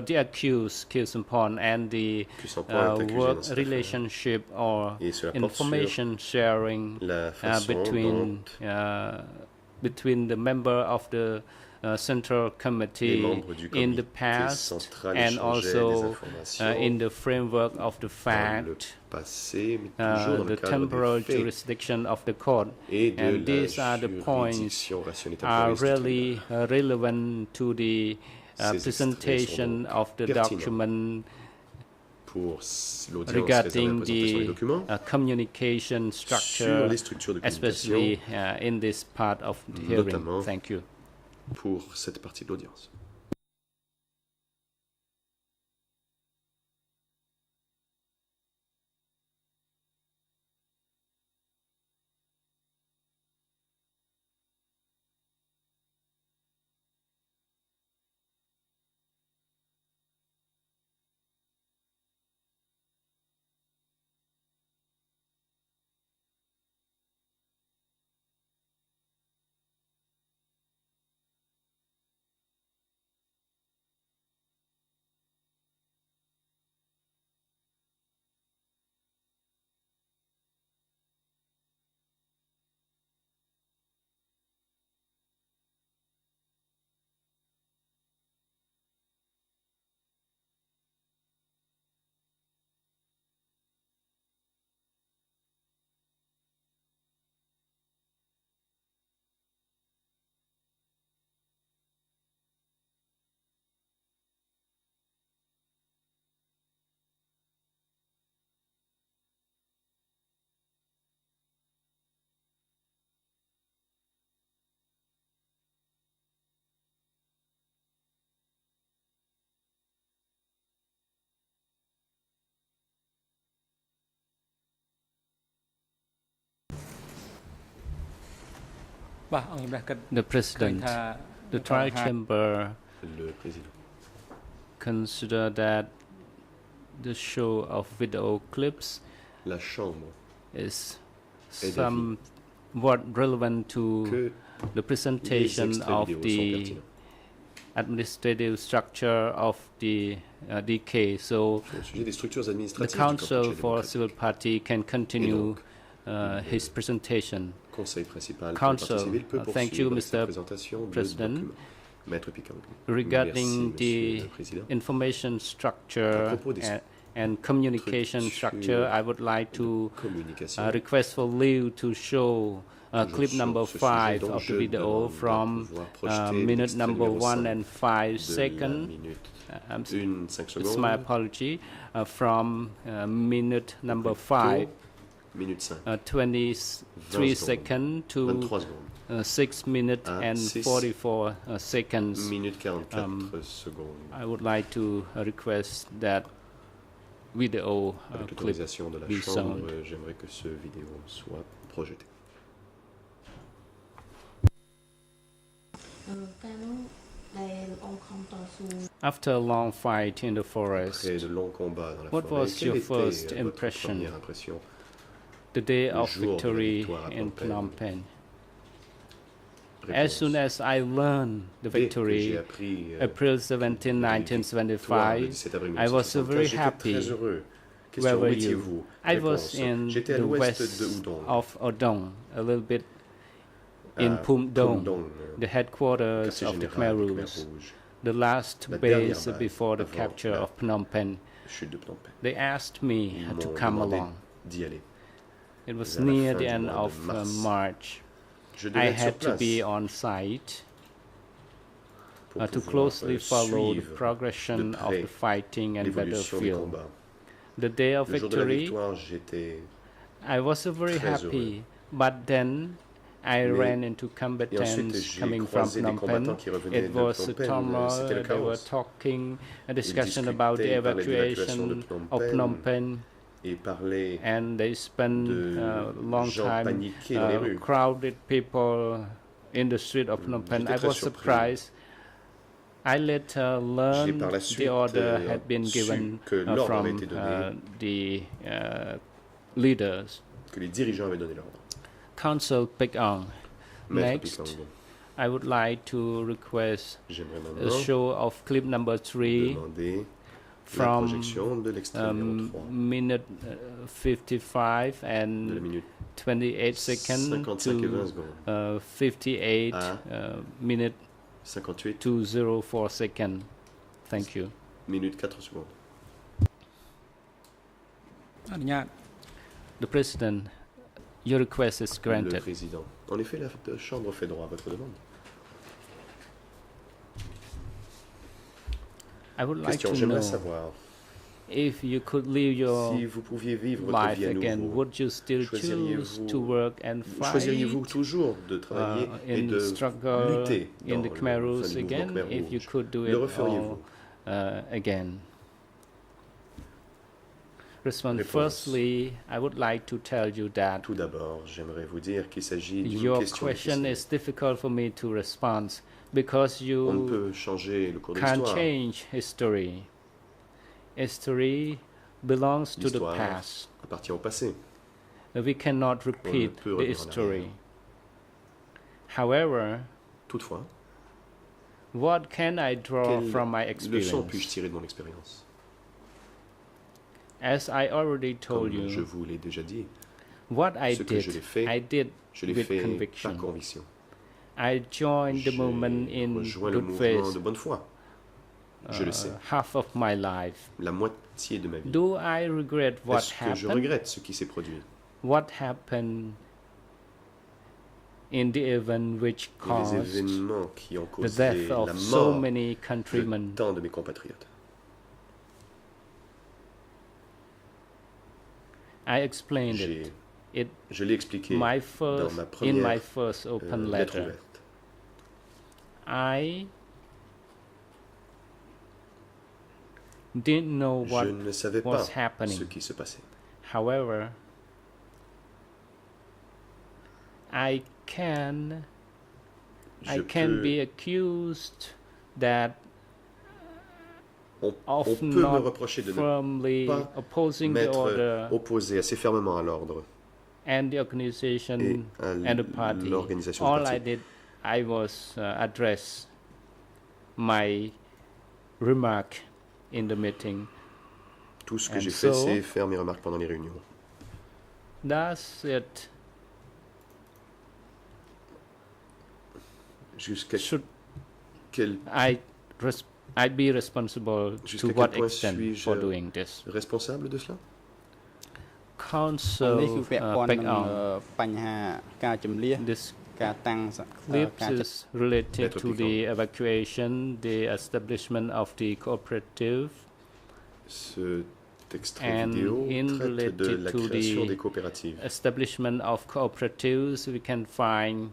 Speaker 9: the accused Kyosampan, and the
Speaker 7: Kyosampan est accusé
Speaker 9: work
Speaker 7: dans cette affaire.
Speaker 9: relationship or
Speaker 7: Et cela porte
Speaker 9: information sharing
Speaker 7: la façon
Speaker 9: between the member of the Central Committee
Speaker 7: membres du
Speaker 9: in the
Speaker 7: comité
Speaker 9: past
Speaker 7: central
Speaker 9: and
Speaker 7: échangeaient des
Speaker 9: also
Speaker 7: informations
Speaker 9: in the framework of the
Speaker 7: dans le
Speaker 9: fact
Speaker 7: passé, mais toujours dans le
Speaker 9: the
Speaker 7: cadre
Speaker 9: temporal
Speaker 7: des faits
Speaker 9: jurisdiction of the court.
Speaker 7: et de
Speaker 9: And
Speaker 7: la
Speaker 9: these are the points
Speaker 7: juridiction rationnelle
Speaker 9: are
Speaker 7: temporelle du
Speaker 9: really
Speaker 7: tribunal.
Speaker 9: relevant to the
Speaker 7: Ces
Speaker 9: presentation
Speaker 7: extraits sont
Speaker 9: of the
Speaker 7: pertinents
Speaker 9: document
Speaker 7: pour l'audience réservée à la
Speaker 9: regarding
Speaker 7: présentation des
Speaker 9: the
Speaker 7: documents
Speaker 9: communication
Speaker 7: sur
Speaker 9: structure,
Speaker 7: les structures de communication,
Speaker 9: especially in this part of the hearing.
Speaker 7: notamment
Speaker 9: Thank you.
Speaker 7: pour cette partie de l'audience.
Speaker 9: The President, the trial chamber
Speaker 7: Le président.
Speaker 9: consider that the show of video clips
Speaker 7: La Chambre
Speaker 9: is
Speaker 7: est d'avis
Speaker 9: somewhat relevant to
Speaker 7: que
Speaker 9: the
Speaker 7: les
Speaker 9: presentation
Speaker 7: extraits
Speaker 9: of
Speaker 7: vidéo sont
Speaker 9: the
Speaker 7: pertinents
Speaker 9: administrative structure of the DK. So
Speaker 7: au sujet des structures
Speaker 9: the
Speaker 7: administratives du
Speaker 9: Council
Speaker 7: Cambodge
Speaker 9: for
Speaker 7: démocratique.
Speaker 9: Civil Party can continue
Speaker 7: donc,
Speaker 9: his presentation.
Speaker 7: Conseil principal pour le
Speaker 9: Council,
Speaker 7: parti civil peut
Speaker 9: thank you,
Speaker 7: poursuivre sa
Speaker 9: Mr.
Speaker 7: présentation de
Speaker 9: President.
Speaker 7: documents. Maître Picard.
Speaker 9: Regarding
Speaker 7: Merci, Monsieur
Speaker 9: the
Speaker 7: le Président.
Speaker 9: information
Speaker 7: À
Speaker 9: structure
Speaker 7: propos des
Speaker 9: and communication structure, I would like to
Speaker 7: communication,
Speaker 9: request for leave to show
Speaker 7: toujours
Speaker 9: clip
Speaker 7: sur
Speaker 9: number
Speaker 7: ce
Speaker 9: 5
Speaker 7: sujet,
Speaker 9: of
Speaker 7: donc
Speaker 9: the
Speaker 7: je
Speaker 9: video
Speaker 7: demande
Speaker 9: from
Speaker 7: de pouvoir projeter
Speaker 9: minute
Speaker 7: l'extrait
Speaker 9: number
Speaker 7: numéro
Speaker 9: 1
Speaker 7: 5
Speaker 9: and 5
Speaker 7: de la
Speaker 9: seconds.
Speaker 7: minute
Speaker 9: I'm s-
Speaker 7: 5
Speaker 9: It's my
Speaker 7: secondes,
Speaker 9: apology. From minute number 5,
Speaker 7: minute 5,
Speaker 9: 23 seconds to
Speaker 7: 23 secondes,
Speaker 9: 6 minutes
Speaker 7: à
Speaker 9: and
Speaker 7: 6
Speaker 9: 44 seconds.
Speaker 7: minute 44 secondes.
Speaker 9: I would like to request that video
Speaker 7: Avec
Speaker 9: clip
Speaker 7: l'autorisation de la
Speaker 9: be
Speaker 7: Chambre,
Speaker 9: shown.
Speaker 7: j'aimerais que ce vidéo soit projeté.
Speaker 9: After a long fight in the forest,
Speaker 7: Après de longs combats dans la
Speaker 9: what
Speaker 7: forêt,
Speaker 9: was
Speaker 7: quelle
Speaker 9: your
Speaker 7: était
Speaker 9: first
Speaker 7: votre
Speaker 9: impression
Speaker 7: première impression
Speaker 9: the day
Speaker 7: le
Speaker 9: of
Speaker 7: jour de la
Speaker 9: victory
Speaker 7: victoire à
Speaker 9: in
Speaker 7: Phnom
Speaker 9: Phnom Penh? As
Speaker 7: Réponse.
Speaker 9: soon as I learned the
Speaker 7: Dès que j'ai
Speaker 9: victory,
Speaker 7: appris
Speaker 9: April 17,
Speaker 7: victoire le
Speaker 9: 1975,
Speaker 7: 17 avril
Speaker 9: I was
Speaker 7: 1975,
Speaker 9: very
Speaker 7: j'étais
Speaker 9: happy.
Speaker 7: très heureux.
Speaker 9: Where
Speaker 7: Question, où
Speaker 9: were you?
Speaker 7: étiez-vous?
Speaker 9: I was
Speaker 7: Réponse,
Speaker 9: in
Speaker 7: j'étais à
Speaker 9: the
Speaker 7: l'ouest
Speaker 9: west
Speaker 7: de Udon,
Speaker 9: of Odong, a little bit in
Speaker 7: à
Speaker 9: Phum Dong,
Speaker 7: Pum Dong,
Speaker 9: the headquarters
Speaker 7: quartier
Speaker 9: of the
Speaker 7: général
Speaker 9: Khmer
Speaker 7: du Khmer
Speaker 9: Rouge,
Speaker 7: Rouge,
Speaker 9: the last
Speaker 7: la dernière
Speaker 9: base
Speaker 7: base
Speaker 9: before the
Speaker 7: avant
Speaker 9: capture
Speaker 7: la
Speaker 9: of Phnom Penh.
Speaker 7: chute de Phnom Penh.
Speaker 9: They asked me
Speaker 7: Ils
Speaker 9: to
Speaker 7: m'ont
Speaker 9: come
Speaker 7: demandé
Speaker 9: along.
Speaker 7: d'y aller.
Speaker 9: It was
Speaker 7: à la
Speaker 9: near
Speaker 7: fin
Speaker 9: the
Speaker 7: du
Speaker 9: end
Speaker 7: mois de
Speaker 9: of
Speaker 7: mars.
Speaker 9: March.
Speaker 7: Je
Speaker 9: I
Speaker 7: devais être sur
Speaker 9: had to
Speaker 7: place
Speaker 9: be on site
Speaker 7: pour
Speaker 9: to
Speaker 7: pouvoir,
Speaker 9: closely follow the
Speaker 7: suivre
Speaker 9: progression
Speaker 7: de
Speaker 9: of
Speaker 7: près
Speaker 9: the fighting and
Speaker 7: l'évolution des
Speaker 9: battlefield.
Speaker 7: combats.
Speaker 9: The day of
Speaker 7: Le jour de la
Speaker 9: victory,
Speaker 7: victoire, j'étais
Speaker 9: I was very
Speaker 7: très
Speaker 9: happy, but then I
Speaker 7: Mais-
Speaker 9: ran into
Speaker 7: Et ensuite,
Speaker 9: combatants
Speaker 7: j'ai
Speaker 9: coming from
Speaker 7: croisé des
Speaker 9: Phnom
Speaker 7: combattants
Speaker 9: Penh.
Speaker 7: qui revenaient
Speaker 9: It
Speaker 7: de
Speaker 9: was
Speaker 7: Phnom
Speaker 9: a
Speaker 7: Penh.
Speaker 9: turmoil.
Speaker 7: C'était le
Speaker 9: They were
Speaker 7: chaos.
Speaker 9: talking, a discussion
Speaker 7: Ils
Speaker 9: about the
Speaker 7: discutaient, ils parlaient de l'évacuation de
Speaker 9: evacuation
Speaker 7: Phnom
Speaker 9: of Phnom Penh,
Speaker 7: Et parlaient
Speaker 9: and they spent
Speaker 7: de
Speaker 9: a long
Speaker 7: gens
Speaker 9: time
Speaker 7: paniqués dans les rues.
Speaker 9: crowded people in the street of Phnom Penh.
Speaker 7: J'étais
Speaker 9: I
Speaker 7: très
Speaker 9: was
Speaker 7: surpris.
Speaker 9: surprised. I later learned
Speaker 7: par la
Speaker 9: the
Speaker 7: suite,
Speaker 9: order had been
Speaker 7: su
Speaker 9: given
Speaker 7: que l'ordre avait
Speaker 9: from
Speaker 7: été donné.
Speaker 9: the leaders.
Speaker 7: Que les dirigeants avaient donné l'ordre.
Speaker 9: Council Pek-Ong.
Speaker 7: Maître
Speaker 9: Next,
Speaker 7: Pek-Ong,
Speaker 9: I would like to request
Speaker 7: j'aimerais
Speaker 9: a
Speaker 7: maintenant
Speaker 9: show of clip number 3
Speaker 7: demander la
Speaker 9: from
Speaker 7: projection de l'extrait numéro 3
Speaker 9: minute 55
Speaker 7: de la
Speaker 9: and
Speaker 7: minute
Speaker 9: 28 seconds
Speaker 7: 55 et 20
Speaker 9: to
Speaker 7: secondes
Speaker 9: 58
Speaker 7: à
Speaker 9: minute
Speaker 7: 58
Speaker 9: 204 seconds. Thank you.
Speaker 7: minutes 4 secondes.
Speaker 9: The President, your request is
Speaker 7: Le
Speaker 9: granted.
Speaker 7: président. En effet, la Chambre fait droit à votre demande.
Speaker 9: I would like
Speaker 7: Question,
Speaker 9: to
Speaker 7: j'aimerais
Speaker 9: know
Speaker 7: savoir
Speaker 9: if you could live your
Speaker 7: si vous pouviez vivre votre
Speaker 9: life
Speaker 7: vie à
Speaker 9: again,
Speaker 7: nouveau.
Speaker 9: would you still choose
Speaker 7: Choisiriez-vous-
Speaker 9: to work and fight
Speaker 7: Choisiriez-vous toujours de travailler et
Speaker 9: in
Speaker 7: de
Speaker 9: struggle
Speaker 7: lutter
Speaker 9: in
Speaker 7: dans
Speaker 9: the
Speaker 7: le
Speaker 9: Khmer
Speaker 7: sein
Speaker 9: Rouge
Speaker 7: du mouvement
Speaker 9: again
Speaker 7: Khmer
Speaker 9: if you
Speaker 7: Rouge?
Speaker 9: could do
Speaker 7: Le
Speaker 9: it
Speaker 7: referiez-vous?
Speaker 9: all again? Response.
Speaker 7: Réponse.
Speaker 9: Firstly, I would like to tell you that
Speaker 7: Tout d'abord, j'aimerais vous dire qu'il s'agit d'une
Speaker 9: your
Speaker 7: question
Speaker 9: question
Speaker 7: difficile.
Speaker 9: is difficult for me to respond because
Speaker 7: On ne
Speaker 9: you
Speaker 7: peut changer le cours de
Speaker 9: can't
Speaker 7: l'histoire.
Speaker 9: change history. History belongs to the
Speaker 7: L'histoire
Speaker 9: past.
Speaker 7: appartient au passé.
Speaker 9: We cannot repeat
Speaker 7: peut
Speaker 9: the
Speaker 7: revenir en
Speaker 9: history. However,
Speaker 7: Toutefois,
Speaker 9: what can I draw
Speaker 7: quelle
Speaker 9: from my
Speaker 7: leçon
Speaker 9: experience?
Speaker 7: puis-je tirer de mon expérience?
Speaker 9: As I already told
Speaker 7: Comme je
Speaker 9: you,
Speaker 7: vous l'ai déjà dit,
Speaker 9: what I
Speaker 7: ce que je l'ai
Speaker 9: did,
Speaker 7: fait,
Speaker 9: I did
Speaker 7: je l'ai
Speaker 9: with
Speaker 7: fait par
Speaker 9: conviction.
Speaker 7: conviction.
Speaker 9: I joined the
Speaker 7: J'ai
Speaker 9: movement in
Speaker 7: rejoint le
Speaker 9: good
Speaker 7: mouvement
Speaker 9: faith
Speaker 7: de bonne foi. Je le sais.
Speaker 9: half of my life.
Speaker 7: La moitié de ma vie.
Speaker 9: Do I regret what
Speaker 7: Est-ce que je
Speaker 9: happened?
Speaker 7: regrette ce qui s'est produit?
Speaker 9: What happened in the event which
Speaker 7: Les
Speaker 9: caused
Speaker 7: événements qui ont
Speaker 9: the
Speaker 7: causé
Speaker 9: death
Speaker 7: la
Speaker 9: of so
Speaker 7: mort
Speaker 9: many
Speaker 7: de
Speaker 9: countrymen?
Speaker 7: tant de mes compatriotes.
Speaker 9: I explained it. It
Speaker 7: Je l'ai expliqué
Speaker 9: my
Speaker 7: dans
Speaker 9: first
Speaker 7: ma
Speaker 9: in
Speaker 7: première
Speaker 9: my first open
Speaker 7: lettre
Speaker 9: letter.
Speaker 7: ouverte.
Speaker 9: I didn't know what
Speaker 7: Je ne savais pas
Speaker 9: was happening.
Speaker 7: ce qui se passait.
Speaker 9: However, I can
Speaker 7: Je
Speaker 9: be
Speaker 7: peux-
Speaker 9: accused that
Speaker 7: on
Speaker 9: of
Speaker 7: peut me
Speaker 9: not
Speaker 7: reprocher de ne
Speaker 9: firmly
Speaker 7: pas
Speaker 9: opposing the order
Speaker 7: m'être opposé assez fermement à l'ordre
Speaker 9: and the
Speaker 7: et
Speaker 9: organization
Speaker 7: à
Speaker 9: and the party.
Speaker 7: l'organisation du
Speaker 9: All
Speaker 7: parti.
Speaker 9: I did, I was address my remark in the meeting.
Speaker 7: Tout ce que
Speaker 9: And
Speaker 7: j'ai fait,
Speaker 9: so-
Speaker 7: c'est faire mes remarques pendant les réunions.
Speaker 9: That's it.
Speaker 7: Jusqu'à
Speaker 9: Should
Speaker 7: quel
Speaker 9: I'd be responsible
Speaker 7: Jusqu'à
Speaker 9: to
Speaker 7: quel
Speaker 9: what
Speaker 7: point
Speaker 9: extent
Speaker 7: suis-je
Speaker 9: for doing this?
Speaker 7: responsable de cela?
Speaker 9: នេះ
Speaker 5: គឺពាក់ព័ន្ធនឹង
Speaker 9: Pek-Ong.
Speaker 5: បញ្ហាការជំលៀស
Speaker 9: This
Speaker 5: ការតាំង
Speaker 9: clip
Speaker 5: ការចាត់
Speaker 9: is related
Speaker 7: Maître
Speaker 9: to the
Speaker 7: Pek-Ong.
Speaker 9: evacuation, the establishment of the cooperative,
Speaker 7: Cet extrait
Speaker 9: And
Speaker 7: vidéo
Speaker 9: in
Speaker 7: traite de
Speaker 9: related
Speaker 7: la
Speaker 9: to
Speaker 7: création
Speaker 9: the
Speaker 7: des coopératives.
Speaker 9: establishment of cooperatives. We can find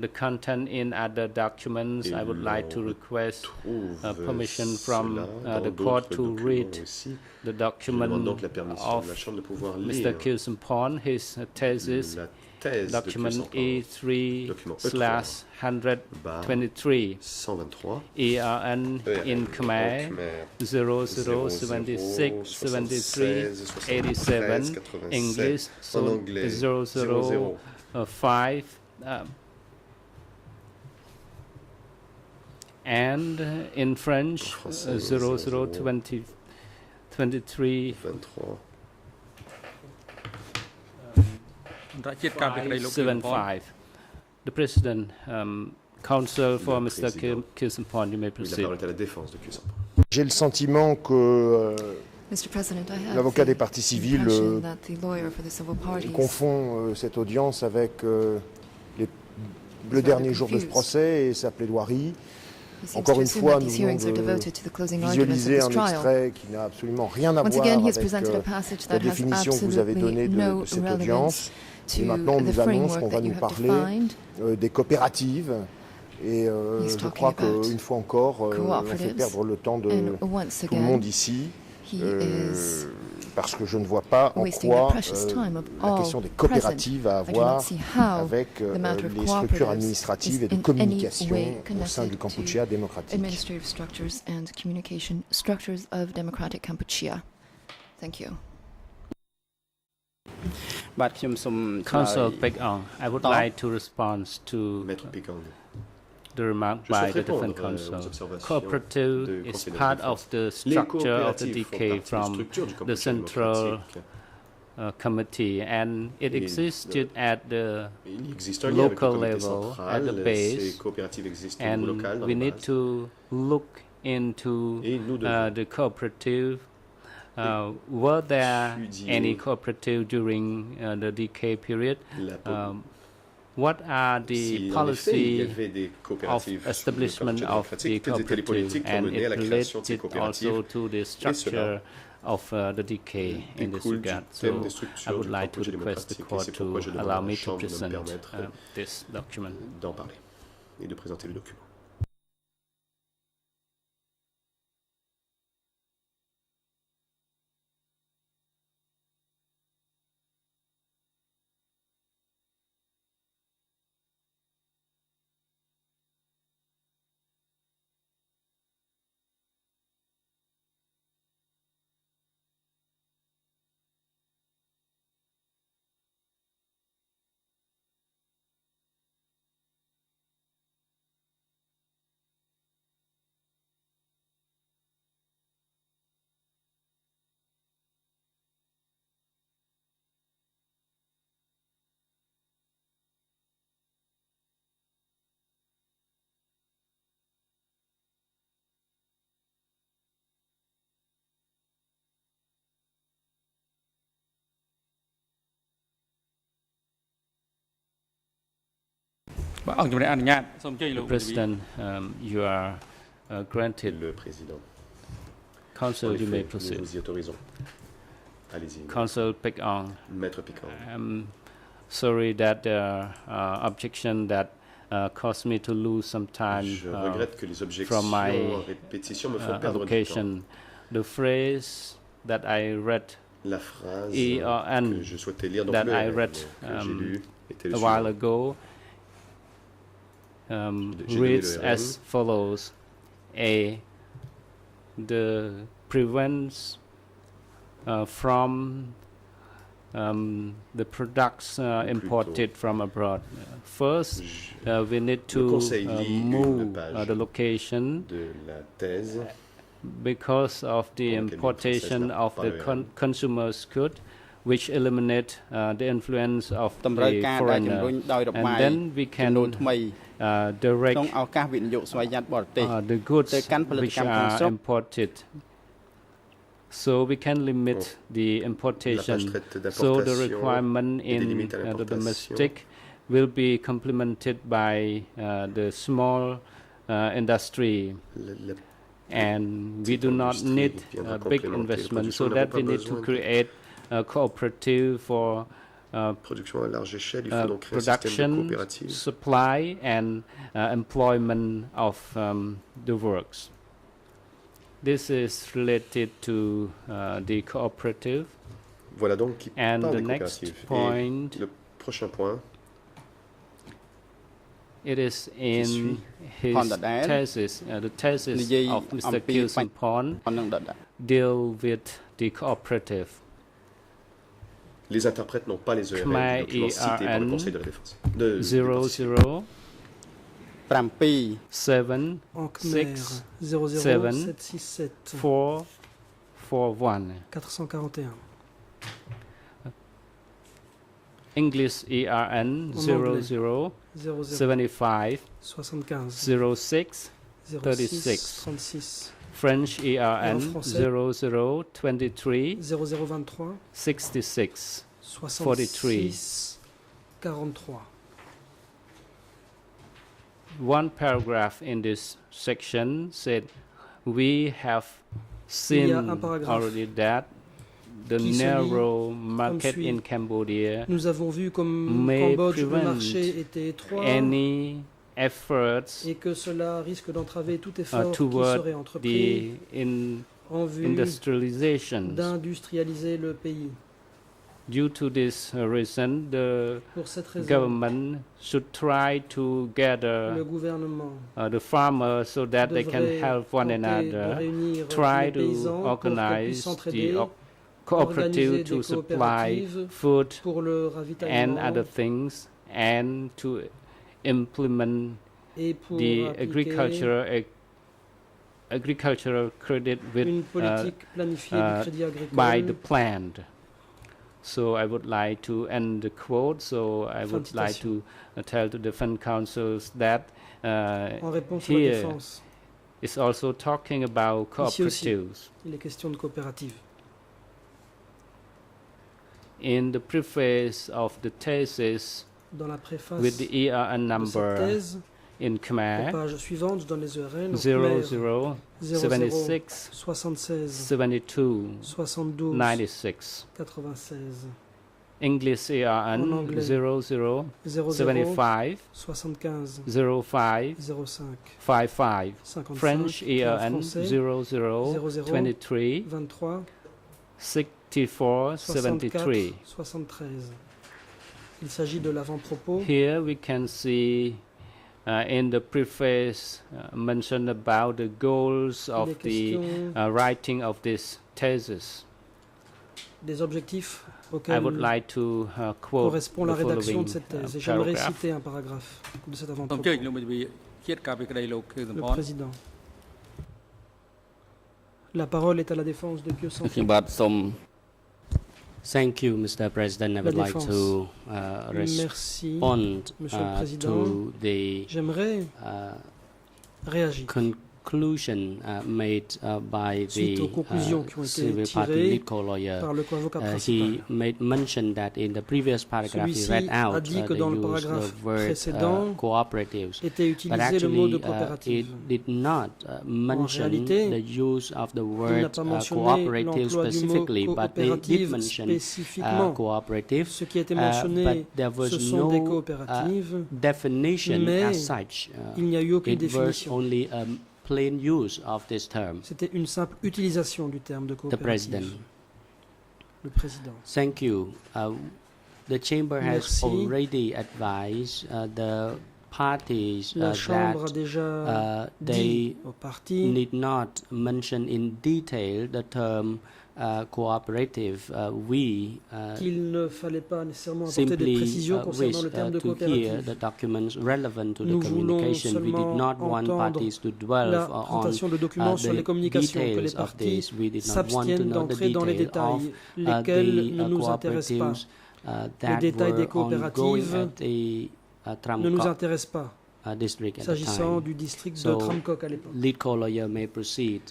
Speaker 9: the content in other documents.
Speaker 7: Et
Speaker 9: I would like to
Speaker 7: l'on
Speaker 9: request
Speaker 7: Trouve
Speaker 9: permission from
Speaker 7: cela dans
Speaker 9: the court
Speaker 7: d'autres
Speaker 9: to
Speaker 7: documents
Speaker 9: read
Speaker 7: aussi.
Speaker 9: the
Speaker 7: Je demande
Speaker 9: document
Speaker 7: donc la permission de la
Speaker 9: of
Speaker 7: Chambre de pouvoir
Speaker 9: Mr.
Speaker 7: lire
Speaker 9: Kilsempon, his thesis,
Speaker 7: la thèse
Speaker 9: document
Speaker 7: de Kilsempon, document
Speaker 9: E3/123,
Speaker 7: 123,
Speaker 9: ERN in Khmer, 0076 73 87, English,
Speaker 7: en anglais,
Speaker 9: 005, and in French,
Speaker 7: français,
Speaker 9: 0020 23
Speaker 7: 23,
Speaker 9: 575. The President, Counsel for
Speaker 7: Le
Speaker 9: Mr.
Speaker 7: Président.
Speaker 9: Kilsempon, you may
Speaker 7: oui, la
Speaker 9: proceed.
Speaker 7: parole est à la défense de Kilsempon.
Speaker 10: J'ai le sentiment que
Speaker 11: Mr. President, I have
Speaker 10: l'avocat
Speaker 11: the
Speaker 10: des parties civiles
Speaker 11: impression that the lawyer for the civil parties
Speaker 10: confond cette audience avec le
Speaker 11: rather
Speaker 10: dernier jour de ce
Speaker 11: confused.
Speaker 10: procès et sa plaidoirie.
Speaker 11: He seems
Speaker 10: Encore
Speaker 11: to
Speaker 10: une
Speaker 11: assume
Speaker 10: fois,
Speaker 11: that
Speaker 10: nous
Speaker 11: these
Speaker 10: venons
Speaker 11: hearings are
Speaker 10: de
Speaker 11: devoted to the closing arguments of
Speaker 10: visualiser
Speaker 11: this
Speaker 10: un
Speaker 11: trial.
Speaker 10: extrait qui n'a absolument rien à
Speaker 11: Once
Speaker 10: voir
Speaker 11: again, he has
Speaker 10: avec
Speaker 11: presented a passage
Speaker 10: la
Speaker 11: that has
Speaker 10: définition que vous avez
Speaker 11: absolutely
Speaker 10: donnée
Speaker 11: no
Speaker 10: de cette
Speaker 11: relevance
Speaker 10: audience.
Speaker 11: to
Speaker 10: Et maintenant, on
Speaker 11: the
Speaker 10: nous annonce
Speaker 11: framework
Speaker 10: qu'on va
Speaker 11: that you
Speaker 10: nous
Speaker 11: have
Speaker 10: parler
Speaker 11: defined.
Speaker 10: des coopératives. Et
Speaker 11: He's
Speaker 10: je crois
Speaker 11: talking about
Speaker 10: qu'une fois encore, on fait
Speaker 11: cooperatives.
Speaker 10: perdre le temps de
Speaker 11: And once
Speaker 10: tout le
Speaker 11: again,
Speaker 10: monde ici.
Speaker 11: he is
Speaker 10: Parce que je ne vois pas en
Speaker 11: wasting
Speaker 10: quoi
Speaker 11: the precious time of
Speaker 10: la
Speaker 11: all
Speaker 10: question des
Speaker 11: present.
Speaker 10: coopératives a à
Speaker 11: I do not
Speaker 10: voir
Speaker 11: see how
Speaker 10: avec
Speaker 11: the matter of
Speaker 10: les structures
Speaker 11: cooperatives
Speaker 10: administratives
Speaker 11: is
Speaker 10: et de
Speaker 11: in any
Speaker 10: communication
Speaker 11: way
Speaker 10: au sein du
Speaker 11: connected
Speaker 10: Kampuchea
Speaker 11: to
Speaker 10: démocratique.
Speaker 11: administrative structures and communication structures of democratic Kampuchea. Thank you.
Speaker 5: បាទខ្ញុំសូមឆ្លើយ
Speaker 9: Council Pek Ong, I would
Speaker 5: តប
Speaker 9: like to respond to
Speaker 7: Maître Pékang,
Speaker 9: the remark
Speaker 7: Je
Speaker 9: by
Speaker 7: souhaite
Speaker 9: the Defense
Speaker 7: répondre,
Speaker 9: Council.
Speaker 7: aux observations
Speaker 9: Cooperative
Speaker 7: de
Speaker 9: is
Speaker 7: Conseil de
Speaker 9: part
Speaker 7: défense.
Speaker 9: of the
Speaker 7: Les
Speaker 9: structure of the
Speaker 7: coopératives font
Speaker 9: DK
Speaker 7: partie des
Speaker 9: from
Speaker 7: structures du
Speaker 9: the
Speaker 7: Kampuchea
Speaker 9: Central
Speaker 7: démocratique.
Speaker 9: Committee, and it
Speaker 7: Et
Speaker 9: existed at the
Speaker 7: Il existe un lien avec le
Speaker 9: local
Speaker 7: comité
Speaker 9: level,
Speaker 7: central,
Speaker 9: at the base,
Speaker 7: ces coopératives existent au niveau local,
Speaker 9: and
Speaker 7: dans
Speaker 9: we
Speaker 7: la
Speaker 9: need
Speaker 7: base.
Speaker 9: to look into
Speaker 7: Et nous devons
Speaker 9: the cooperative. Were there
Speaker 7: étudier
Speaker 9: any cooperative during the DK period?
Speaker 7: la po-
Speaker 9: What are
Speaker 7: si
Speaker 9: the
Speaker 7: en effet il y
Speaker 9: policy
Speaker 7: avait des
Speaker 9: of
Speaker 7: coopératives sous le
Speaker 9: establishment
Speaker 7: Kampuchea
Speaker 9: of the
Speaker 7: démocratique, quelles étaient les
Speaker 9: cooperative,
Speaker 7: politiques qui ont
Speaker 9: and
Speaker 7: mené à
Speaker 9: it
Speaker 7: la création de ces
Speaker 9: related also
Speaker 7: coopératives
Speaker 9: to the structure of the DK in this
Speaker 7: découle du
Speaker 9: regard.
Speaker 7: thème des
Speaker 9: So I
Speaker 7: structures
Speaker 9: would
Speaker 7: du
Speaker 9: like to
Speaker 7: Kampuchea
Speaker 9: request the
Speaker 7: démocratique, et
Speaker 9: court
Speaker 7: c'est
Speaker 9: to
Speaker 7: pourquoi je demande
Speaker 9: allow
Speaker 7: à la
Speaker 9: me to
Speaker 7: Chambre de me
Speaker 9: present
Speaker 7: permettre
Speaker 9: this document.
Speaker 7: d'en parler et de présenter le document.
Speaker 9: The President, you are granted.
Speaker 7: Le président. En
Speaker 9: Council, you may
Speaker 7: effet, nous
Speaker 9: proceed.
Speaker 7: vous y autorisons. Allez-y.
Speaker 9: Council Pek Ong.
Speaker 7: Maître Pékang.
Speaker 9: I'm sorry that the objection that caused me to lose some time
Speaker 7: Je regrette que les objections
Speaker 9: from my
Speaker 7: à répétition me font perdre du temps.
Speaker 9: allocation. The phrase that I read
Speaker 7: La phrase
Speaker 9: ERN
Speaker 7: que je souhaitais lire dans
Speaker 9: that
Speaker 7: le
Speaker 9: I
Speaker 7: RN,
Speaker 9: read
Speaker 7: que j'ai lu était le
Speaker 9: a while
Speaker 7: suivant.
Speaker 9: ago
Speaker 7: J'ai donné
Speaker 9: reads
Speaker 7: le RN.
Speaker 9: as follows: the prevents from the products imported from abroad. First, we need to
Speaker 7: Conseil lit une
Speaker 9: move
Speaker 7: page
Speaker 9: the location
Speaker 7: de la thèse
Speaker 9: because of the
Speaker 7: Dans lequel
Speaker 9: importation
Speaker 7: il
Speaker 9: of
Speaker 7: par
Speaker 9: the
Speaker 7: le RN.
Speaker 9: consumer's good, which eliminate the influence of
Speaker 5: តម្រូវ
Speaker 9: the
Speaker 5: ការដែលជំ
Speaker 9: foreigner.
Speaker 5: រុញដោយរបាយ
Speaker 9: And then we
Speaker 5: ចំនួន
Speaker 9: can
Speaker 5: ថ្មី
Speaker 9: direct
Speaker 5: ក្នុងឱកាសវិនិយោគស្វ័យយ័តបរទេស
Speaker 9: the goods
Speaker 5: ទៅកាន់ផលិត
Speaker 9: which
Speaker 5: កម្មក្នុងស្រុក
Speaker 9: are imported. So we can limit the importation.
Speaker 7: traite
Speaker 9: So the
Speaker 7: d'importation
Speaker 9: requirement
Speaker 7: et des
Speaker 9: in
Speaker 7: limites à
Speaker 9: the
Speaker 7: l'importation.
Speaker 9: domestic will be complemented by the small industry. And we do not
Speaker 7: industrie
Speaker 9: need
Speaker 7: viendra
Speaker 9: big
Speaker 7: complémenter la
Speaker 9: investment,
Speaker 7: production.
Speaker 9: so
Speaker 7: Nous
Speaker 9: that
Speaker 7: n'avons
Speaker 9: we
Speaker 7: pas
Speaker 9: need to
Speaker 7: besoin de
Speaker 9: create a cooperative for
Speaker 7: production à large échelle, il faut donc créer un système de
Speaker 9: production,
Speaker 7: coopérative.
Speaker 9: supply, and employment of the works. This is related to the cooperative.
Speaker 7: Voilà donc qui
Speaker 9: And
Speaker 7: parle
Speaker 9: the
Speaker 7: des
Speaker 9: next
Speaker 7: coopératives.
Speaker 9: point,
Speaker 7: Et le prochain point,
Speaker 9: it is in his
Speaker 5: Pon Dadal.
Speaker 9: thesis, the thesis
Speaker 5: និយាយ
Speaker 9: of
Speaker 5: អំ
Speaker 9: Mr.
Speaker 5: ពី
Speaker 9: Kilson Pon
Speaker 5: នឹងដដែល
Speaker 9: deal with the cooperative.
Speaker 7: les interprètes n'ont pas les ERN,
Speaker 9: Khmer
Speaker 7: les documents cités par le
Speaker 9: ERN
Speaker 7: Conseil de la Défense. De,
Speaker 9: 00
Speaker 5: 7
Speaker 9: 7
Speaker 2: En Khmer, 00
Speaker 9: 7
Speaker 2: 767
Speaker 9: 4 4 1.
Speaker 2: 441.
Speaker 9: English ERN
Speaker 2: En
Speaker 9: 00
Speaker 2: 00
Speaker 9: 75
Speaker 2: 75
Speaker 9: 06
Speaker 2: 06
Speaker 9: 36.
Speaker 2: 36
Speaker 9: French ERN
Speaker 2: français.
Speaker 9: 00 23
Speaker 2: 0023
Speaker 9: 66
Speaker 2: 66 43.
Speaker 9: one paragraph in this section said, we have seen
Speaker 2: un paragraphe
Speaker 9: already that the
Speaker 2: qui se lit
Speaker 9: narrow market
Speaker 2: suit.
Speaker 9: in Cambodia
Speaker 2: Nous avons vu comme
Speaker 9: may
Speaker 2: Cambodge, le
Speaker 9: prevent
Speaker 2: marché était étroit
Speaker 9: any efforts
Speaker 2: et que cela risque d'entraver tout effort qui
Speaker 9: toward
Speaker 2: serait entrepris
Speaker 9: the
Speaker 2: en vue
Speaker 9: industrialization.
Speaker 2: d'industrialiser le pays.
Speaker 9: Due to this reason, the
Speaker 2: Pour cette raison,
Speaker 9: government should try to gather
Speaker 2: le gouvernement
Speaker 9: the farmers so that they can
Speaker 2: devrait
Speaker 9: help one
Speaker 2: tenter de
Speaker 9: another,
Speaker 2: réunir
Speaker 9: try
Speaker 2: les
Speaker 9: to
Speaker 2: paysans pour qu'ils puissent
Speaker 9: organize
Speaker 2: s'entraider,
Speaker 9: the
Speaker 2: organiser
Speaker 9: cooperative to
Speaker 2: des
Speaker 9: supply
Speaker 2: coopératives
Speaker 9: food
Speaker 2: pour le
Speaker 9: and
Speaker 2: ravitaillement
Speaker 9: other things, and to implement
Speaker 2: et pour
Speaker 9: the
Speaker 2: appliquer
Speaker 9: agricultural credit with
Speaker 2: une politique planifiée du crédit
Speaker 9: by the
Speaker 2: agricole.
Speaker 9: plant. So I would like to end the quote. So I would
Speaker 2: Fin de
Speaker 9: like to tell to the fund councils that
Speaker 2: En réponse à la
Speaker 9: here
Speaker 2: défense,
Speaker 9: is also talking about
Speaker 2: Ici aussi.
Speaker 9: cooperatives.
Speaker 2: il est question de coopératives.
Speaker 9: In the preface of the thesis
Speaker 2: Dans la préface
Speaker 9: with the ERN
Speaker 2: de cette
Speaker 9: number
Speaker 2: thèse,
Speaker 9: in
Speaker 2: aux
Speaker 9: Khmer
Speaker 2: pages suivantes, je donne les ERN,
Speaker 9: 00 76
Speaker 2: 76
Speaker 9: 72
Speaker 2: 72
Speaker 9: 96.
Speaker 2: 96
Speaker 9: English
Speaker 2: En
Speaker 9: ERN
Speaker 2: anglais.
Speaker 9: 00
Speaker 2: 00
Speaker 9: 75
Speaker 2: 75
Speaker 9: 05
Speaker 2: 05
Speaker 9: 55.
Speaker 2: 55
Speaker 9: French
Speaker 2: en
Speaker 9: ERN
Speaker 2: français,
Speaker 9: 00
Speaker 2: 00
Speaker 9: 23
Speaker 2: 23
Speaker 9: 64
Speaker 2: 64
Speaker 9: 73.
Speaker 2: 73. Il s'agit de l'avant-propos.
Speaker 9: Here we can see in the preface mentioned about the goals
Speaker 2: Il
Speaker 9: of
Speaker 2: est
Speaker 9: the
Speaker 2: question
Speaker 9: writing of this thesis.
Speaker 2: des objectifs
Speaker 9: I
Speaker 2: auxquels
Speaker 9: would like to quote
Speaker 2: correspond
Speaker 9: the
Speaker 2: la rédaction
Speaker 9: following
Speaker 2: de cette thèse. Et j'aimerais
Speaker 9: paragraph.
Speaker 2: citer un paragraphe de cet
Speaker 12: សូម
Speaker 2: avant-propos.
Speaker 12: អញ្ជើញលោកមេធាវីជាតិការពីក្តីលោកគឺសំ
Speaker 2: Le
Speaker 12: ផន
Speaker 2: président. La parole est à la défense de Kyo
Speaker 5: ខ្ញុំបាទសូម
Speaker 1: Thank you, Mr. President. I would like to
Speaker 2: Merci,
Speaker 1: respond
Speaker 2: Monsieur le Président.
Speaker 1: to the
Speaker 2: J'aimerais réagir
Speaker 1: conclusion made by
Speaker 2: suite aux
Speaker 1: the
Speaker 2: conclusions qui ont été
Speaker 1: civil party
Speaker 2: tirées
Speaker 1: lead co-lawyer.
Speaker 2: par le co-avocat
Speaker 1: He
Speaker 2: principal.
Speaker 1: made mention that in the previous paragraph he
Speaker 2: Celui-ci
Speaker 1: read
Speaker 2: a
Speaker 1: out
Speaker 2: dit que
Speaker 1: the
Speaker 2: dans le
Speaker 1: use
Speaker 2: paragraphe
Speaker 1: of word
Speaker 2: précédent
Speaker 1: cooperatives.
Speaker 2: était
Speaker 1: But
Speaker 2: utilisé le mot de
Speaker 1: actually,
Speaker 2: coopérative.
Speaker 1: it did not mention
Speaker 2: réalité,
Speaker 1: the use of the
Speaker 2: Il n'a
Speaker 1: word
Speaker 2: pas mentionné
Speaker 1: cooperative
Speaker 2: l'emploi du mot
Speaker 1: specifically, but they did
Speaker 2: coopérative
Speaker 1: mention
Speaker 2: spécifiquement.
Speaker 1: cooperative.
Speaker 2: Ce qui a été
Speaker 1: But
Speaker 2: mentionné,
Speaker 1: there was
Speaker 2: ce sont des
Speaker 1: no
Speaker 2: coopératives,
Speaker 1: definition
Speaker 2: mais
Speaker 1: as such.
Speaker 2: il n'y a eu aucune
Speaker 1: It was
Speaker 2: définition.
Speaker 1: only a plain use of this term.
Speaker 2: C'était une simple utilisation du terme de
Speaker 1: The President.
Speaker 2: coopérative. Le président.
Speaker 1: Thank you. The chamber has
Speaker 2: Merci.
Speaker 1: already advised the parties
Speaker 2: La Chambre a
Speaker 1: that
Speaker 2: déjà
Speaker 1: they
Speaker 2: dit aux partis
Speaker 1: need not mention in detail the term cooperative. We
Speaker 2: qu'il ne fallait pas nécessairement apporter des
Speaker 1: simply
Speaker 2: précisions concernant
Speaker 1: wish
Speaker 2: le terme de
Speaker 1: to hear
Speaker 2: coopérative.
Speaker 1: the documents relevant to the
Speaker 2: Nous voulons
Speaker 1: communication. We did
Speaker 2: seulement
Speaker 1: not want
Speaker 2: entendre
Speaker 1: parties to dwell
Speaker 2: la
Speaker 1: on
Speaker 2: présentation de documents sur
Speaker 1: the
Speaker 2: les communications, que les
Speaker 1: details of
Speaker 2: partis
Speaker 1: this. We did not want to
Speaker 2: s'abstiennent
Speaker 1: know the
Speaker 2: d'entrer dans les
Speaker 1: detail of
Speaker 2: détails, lesquels ne nous intéressent pas.
Speaker 1: cooperatives
Speaker 2: Les
Speaker 1: that
Speaker 2: détails des
Speaker 1: were ongoing
Speaker 2: coopératives
Speaker 1: at the
Speaker 2: ne nous
Speaker 1: Tramcock
Speaker 2: intéressent pas,
Speaker 1: district at the
Speaker 2: s'agissant
Speaker 1: time.
Speaker 2: du district de
Speaker 1: So,
Speaker 2: Tramcock à l'époque.
Speaker 1: lead co-lawyer may proceed.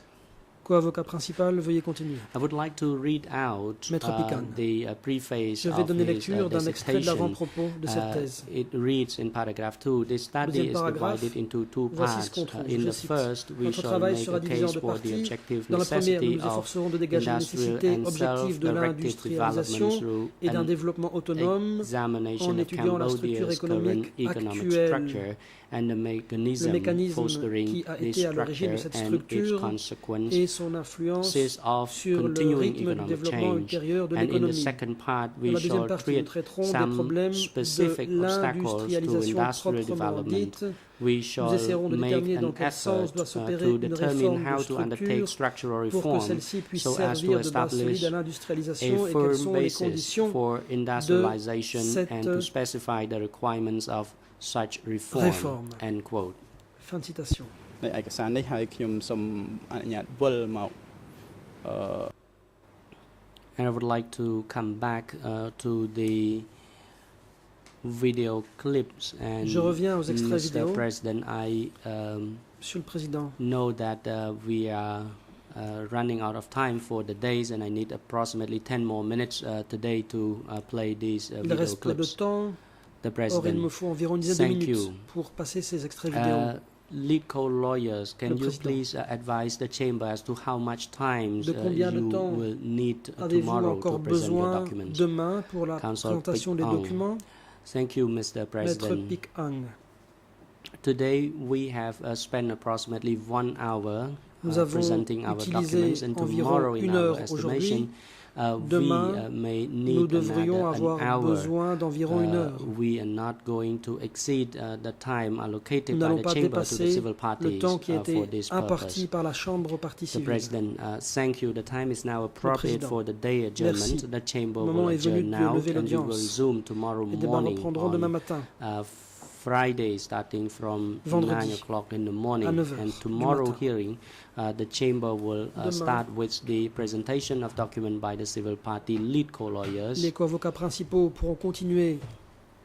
Speaker 2: Co-avocat principal, veuillez continuer.
Speaker 1: I would like to read out
Speaker 2: Maître Pican.
Speaker 1: the preface
Speaker 2: Je vais
Speaker 1: of
Speaker 2: donner
Speaker 1: his
Speaker 2: lecture d'un extrait de
Speaker 1: dissertation.
Speaker 2: l'avant-propos de cette thèse.
Speaker 1: It reads in paragraph 2, the study
Speaker 2: Deuxième
Speaker 1: is
Speaker 2: paragraphe,
Speaker 1: divided into two
Speaker 2: voici
Speaker 1: parts.
Speaker 2: ce qu'on trouve,
Speaker 1: In
Speaker 2: je
Speaker 1: the
Speaker 2: cite.
Speaker 1: first, we
Speaker 2: Notre
Speaker 1: shall
Speaker 2: travail
Speaker 1: make
Speaker 2: sera
Speaker 1: a
Speaker 2: divisé en
Speaker 1: case
Speaker 2: deux
Speaker 1: for the
Speaker 2: parties.
Speaker 1: objective
Speaker 2: Dans la première, nous
Speaker 1: necessity
Speaker 2: nous
Speaker 1: of
Speaker 2: efforcerons de dégager la
Speaker 1: industrial
Speaker 2: nécessité
Speaker 1: and
Speaker 2: objective de
Speaker 1: self-directed
Speaker 2: l'industrialisation
Speaker 1: development through
Speaker 2: et d'un
Speaker 1: an
Speaker 2: développement autonome
Speaker 1: examination
Speaker 2: en
Speaker 1: of
Speaker 2: étudiant la structure
Speaker 1: Cambodia's current
Speaker 2: économique
Speaker 1: economic
Speaker 2: actuelle,
Speaker 1: structure and the
Speaker 2: le
Speaker 1: mechanism
Speaker 2: mécanisme
Speaker 1: fostering
Speaker 2: qui a
Speaker 1: this
Speaker 2: été à l'origine de
Speaker 1: structure
Speaker 2: cette
Speaker 1: and its
Speaker 2: structure
Speaker 1: consequences
Speaker 2: et son influence
Speaker 1: of
Speaker 2: sur le
Speaker 1: continuing
Speaker 2: rythme du
Speaker 1: economic
Speaker 2: développement
Speaker 1: change.
Speaker 2: ultérieur de
Speaker 1: And in the
Speaker 2: l'économie.
Speaker 1: second part,
Speaker 2: Dans
Speaker 1: we
Speaker 2: la deuxième
Speaker 1: shall
Speaker 2: partie, nous
Speaker 1: treat
Speaker 2: traiterons des
Speaker 1: some
Speaker 2: problèmes
Speaker 1: specific
Speaker 2: de
Speaker 1: obstacles to
Speaker 2: l'industrialisation
Speaker 1: industrial
Speaker 2: proprement
Speaker 1: development.
Speaker 2: dite.
Speaker 1: We
Speaker 2: Nous
Speaker 1: shall
Speaker 2: essaierons de
Speaker 1: make
Speaker 2: déterminer dans
Speaker 1: an
Speaker 2: quel sens
Speaker 1: effort
Speaker 2: doit s'opérer
Speaker 1: to
Speaker 2: une
Speaker 1: determine
Speaker 2: réforme
Speaker 1: how
Speaker 2: de
Speaker 1: to undertake
Speaker 2: structure
Speaker 1: structural
Speaker 2: pour que
Speaker 1: reform
Speaker 2: celle-ci puisse
Speaker 1: so as to
Speaker 2: servir de base
Speaker 1: establish
Speaker 2: solide à
Speaker 1: a
Speaker 2: l'industrialisation et quelles
Speaker 1: firm
Speaker 2: sont les
Speaker 1: basis
Speaker 2: conditions
Speaker 1: for industrialization
Speaker 2: cette
Speaker 1: and to specify the requirements of such reform.
Speaker 2: réforme.
Speaker 1: End quote.
Speaker 2: Fin de citation.
Speaker 5: ในឯកសារនេះហើយខ្ញុំសូមអនុញ្ញាតវិលមក
Speaker 1: And I would like to come back to the video clips. And
Speaker 2: Je reviens aux extraits
Speaker 1: Mr.
Speaker 2: vidéo.
Speaker 1: President, I
Speaker 2: Monsieur le Président,
Speaker 1: know that we are running out of time for the days, and I need approximately 10 more minutes today to play these
Speaker 2: il
Speaker 1: video
Speaker 2: reste peu de
Speaker 1: clips.
Speaker 2: temps
Speaker 1: The
Speaker 2: Or, il
Speaker 1: President.
Speaker 2: me faut environ une dizaine de
Speaker 1: Thank
Speaker 2: minutes
Speaker 1: you.
Speaker 2: pour passer ces extraits vidéo.
Speaker 1: Lead co-lawyers, can
Speaker 2: Le
Speaker 1: you
Speaker 2: Président.
Speaker 1: please advise the chamber as to how much time
Speaker 2: De combien de
Speaker 1: you
Speaker 2: temps
Speaker 1: will need
Speaker 2: Avez-vous
Speaker 1: tomorrow
Speaker 2: encore
Speaker 1: to present your
Speaker 2: besoin
Speaker 1: documents?
Speaker 2: demain pour la
Speaker 1: Council
Speaker 2: présentation des
Speaker 1: Pick Ang.
Speaker 2: documents?
Speaker 1: Thank you, Mr.
Speaker 2: Maître
Speaker 1: President.
Speaker 2: Pic Ang.
Speaker 1: Today we have spent approximately 1 hour
Speaker 2: Nous avons
Speaker 1: presenting our
Speaker 2: utilisé
Speaker 1: documents, and
Speaker 2: environ
Speaker 1: tomorrow, in
Speaker 2: une
Speaker 1: our
Speaker 2: heure
Speaker 1: estimation,
Speaker 2: Demain,
Speaker 1: may
Speaker 2: nous
Speaker 1: need
Speaker 2: devrions
Speaker 1: another
Speaker 2: avoir
Speaker 1: an hour.
Speaker 2: besoin d'environ une heure.
Speaker 1: We are not going to exceed the time allocated
Speaker 2: Nous
Speaker 1: by
Speaker 2: n'allons
Speaker 1: the
Speaker 2: pas
Speaker 1: chamber to the
Speaker 2: dépasser
Speaker 1: civil
Speaker 2: le
Speaker 1: parties
Speaker 2: temps qui a
Speaker 1: for
Speaker 2: été
Speaker 1: this
Speaker 2: imparti
Speaker 1: purpose.
Speaker 2: par la Chambre aux parties
Speaker 1: The
Speaker 2: civiles.
Speaker 1: President, thank you. The time is now appropriate
Speaker 2: Président.
Speaker 1: for the day adjournment.
Speaker 2: Merci.
Speaker 1: The chamber
Speaker 2: Le moment
Speaker 1: will
Speaker 2: est venu
Speaker 1: adjourn
Speaker 2: de
Speaker 1: now,
Speaker 2: lever
Speaker 1: and we will
Speaker 2: l'audience.
Speaker 1: resume tomorrow
Speaker 2: Les débats
Speaker 1: morning
Speaker 2: reprendront demain
Speaker 1: on
Speaker 2: matin,
Speaker 1: Friday, starting from
Speaker 2: Vendredi,
Speaker 1: 9 o'clock in the morning.
Speaker 2: à 9 heures
Speaker 1: And
Speaker 2: du
Speaker 1: tomorrow
Speaker 2: matin.
Speaker 1: hearing, the chamber will
Speaker 2: Demain.
Speaker 1: start with the presentation of document by the civil party lead co-lawyers.
Speaker 2: les co-avocats principaux pourront continuer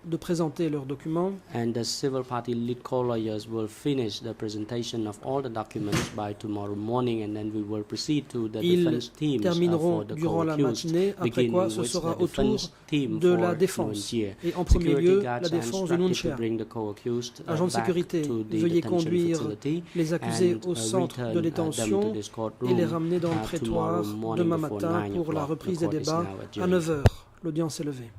Speaker 2: de présenter leurs documents
Speaker 1: And the civil party lead co-lawyers will finish the presentation of all the documents by tomorrow morning, and then we will proceed to the
Speaker 2: Ils
Speaker 1: defense teams
Speaker 2: termineront
Speaker 1: for the
Speaker 2: durant la
Speaker 1: co-accused,
Speaker 2: matinée, après
Speaker 1: beginning
Speaker 2: quoi ce
Speaker 1: with
Speaker 2: sera
Speaker 1: the
Speaker 2: au tour
Speaker 1: defense team
Speaker 2: de
Speaker 1: for
Speaker 2: la défense.
Speaker 1: Nuon Chea.
Speaker 2: Et en premier
Speaker 1: Security
Speaker 2: lieu,
Speaker 1: guards
Speaker 2: la
Speaker 1: are
Speaker 2: défense de
Speaker 1: instructed
Speaker 2: Nuon
Speaker 1: to
Speaker 2: Chea.
Speaker 1: bring the co-accused,
Speaker 2: Agents de
Speaker 1: back
Speaker 2: sécurité,
Speaker 1: to the
Speaker 2: veuillez
Speaker 1: detention
Speaker 2: conduire
Speaker 1: facility
Speaker 2: les accusés
Speaker 1: and,
Speaker 2: au centre
Speaker 1: return,
Speaker 2: de
Speaker 1: them
Speaker 2: détention
Speaker 1: to this courtroom,
Speaker 2: et les ramener dans le
Speaker 1: tomorrow
Speaker 2: prétoire
Speaker 1: morning
Speaker 2: demain
Speaker 1: before
Speaker 2: matin
Speaker 1: 9
Speaker 2: pour la
Speaker 1: o'clock.
Speaker 2: reprise
Speaker 1: The
Speaker 2: des
Speaker 1: court is
Speaker 2: débats
Speaker 1: now
Speaker 2: à
Speaker 1: adjourned.
Speaker 2: 9 heures. L'audience est levée.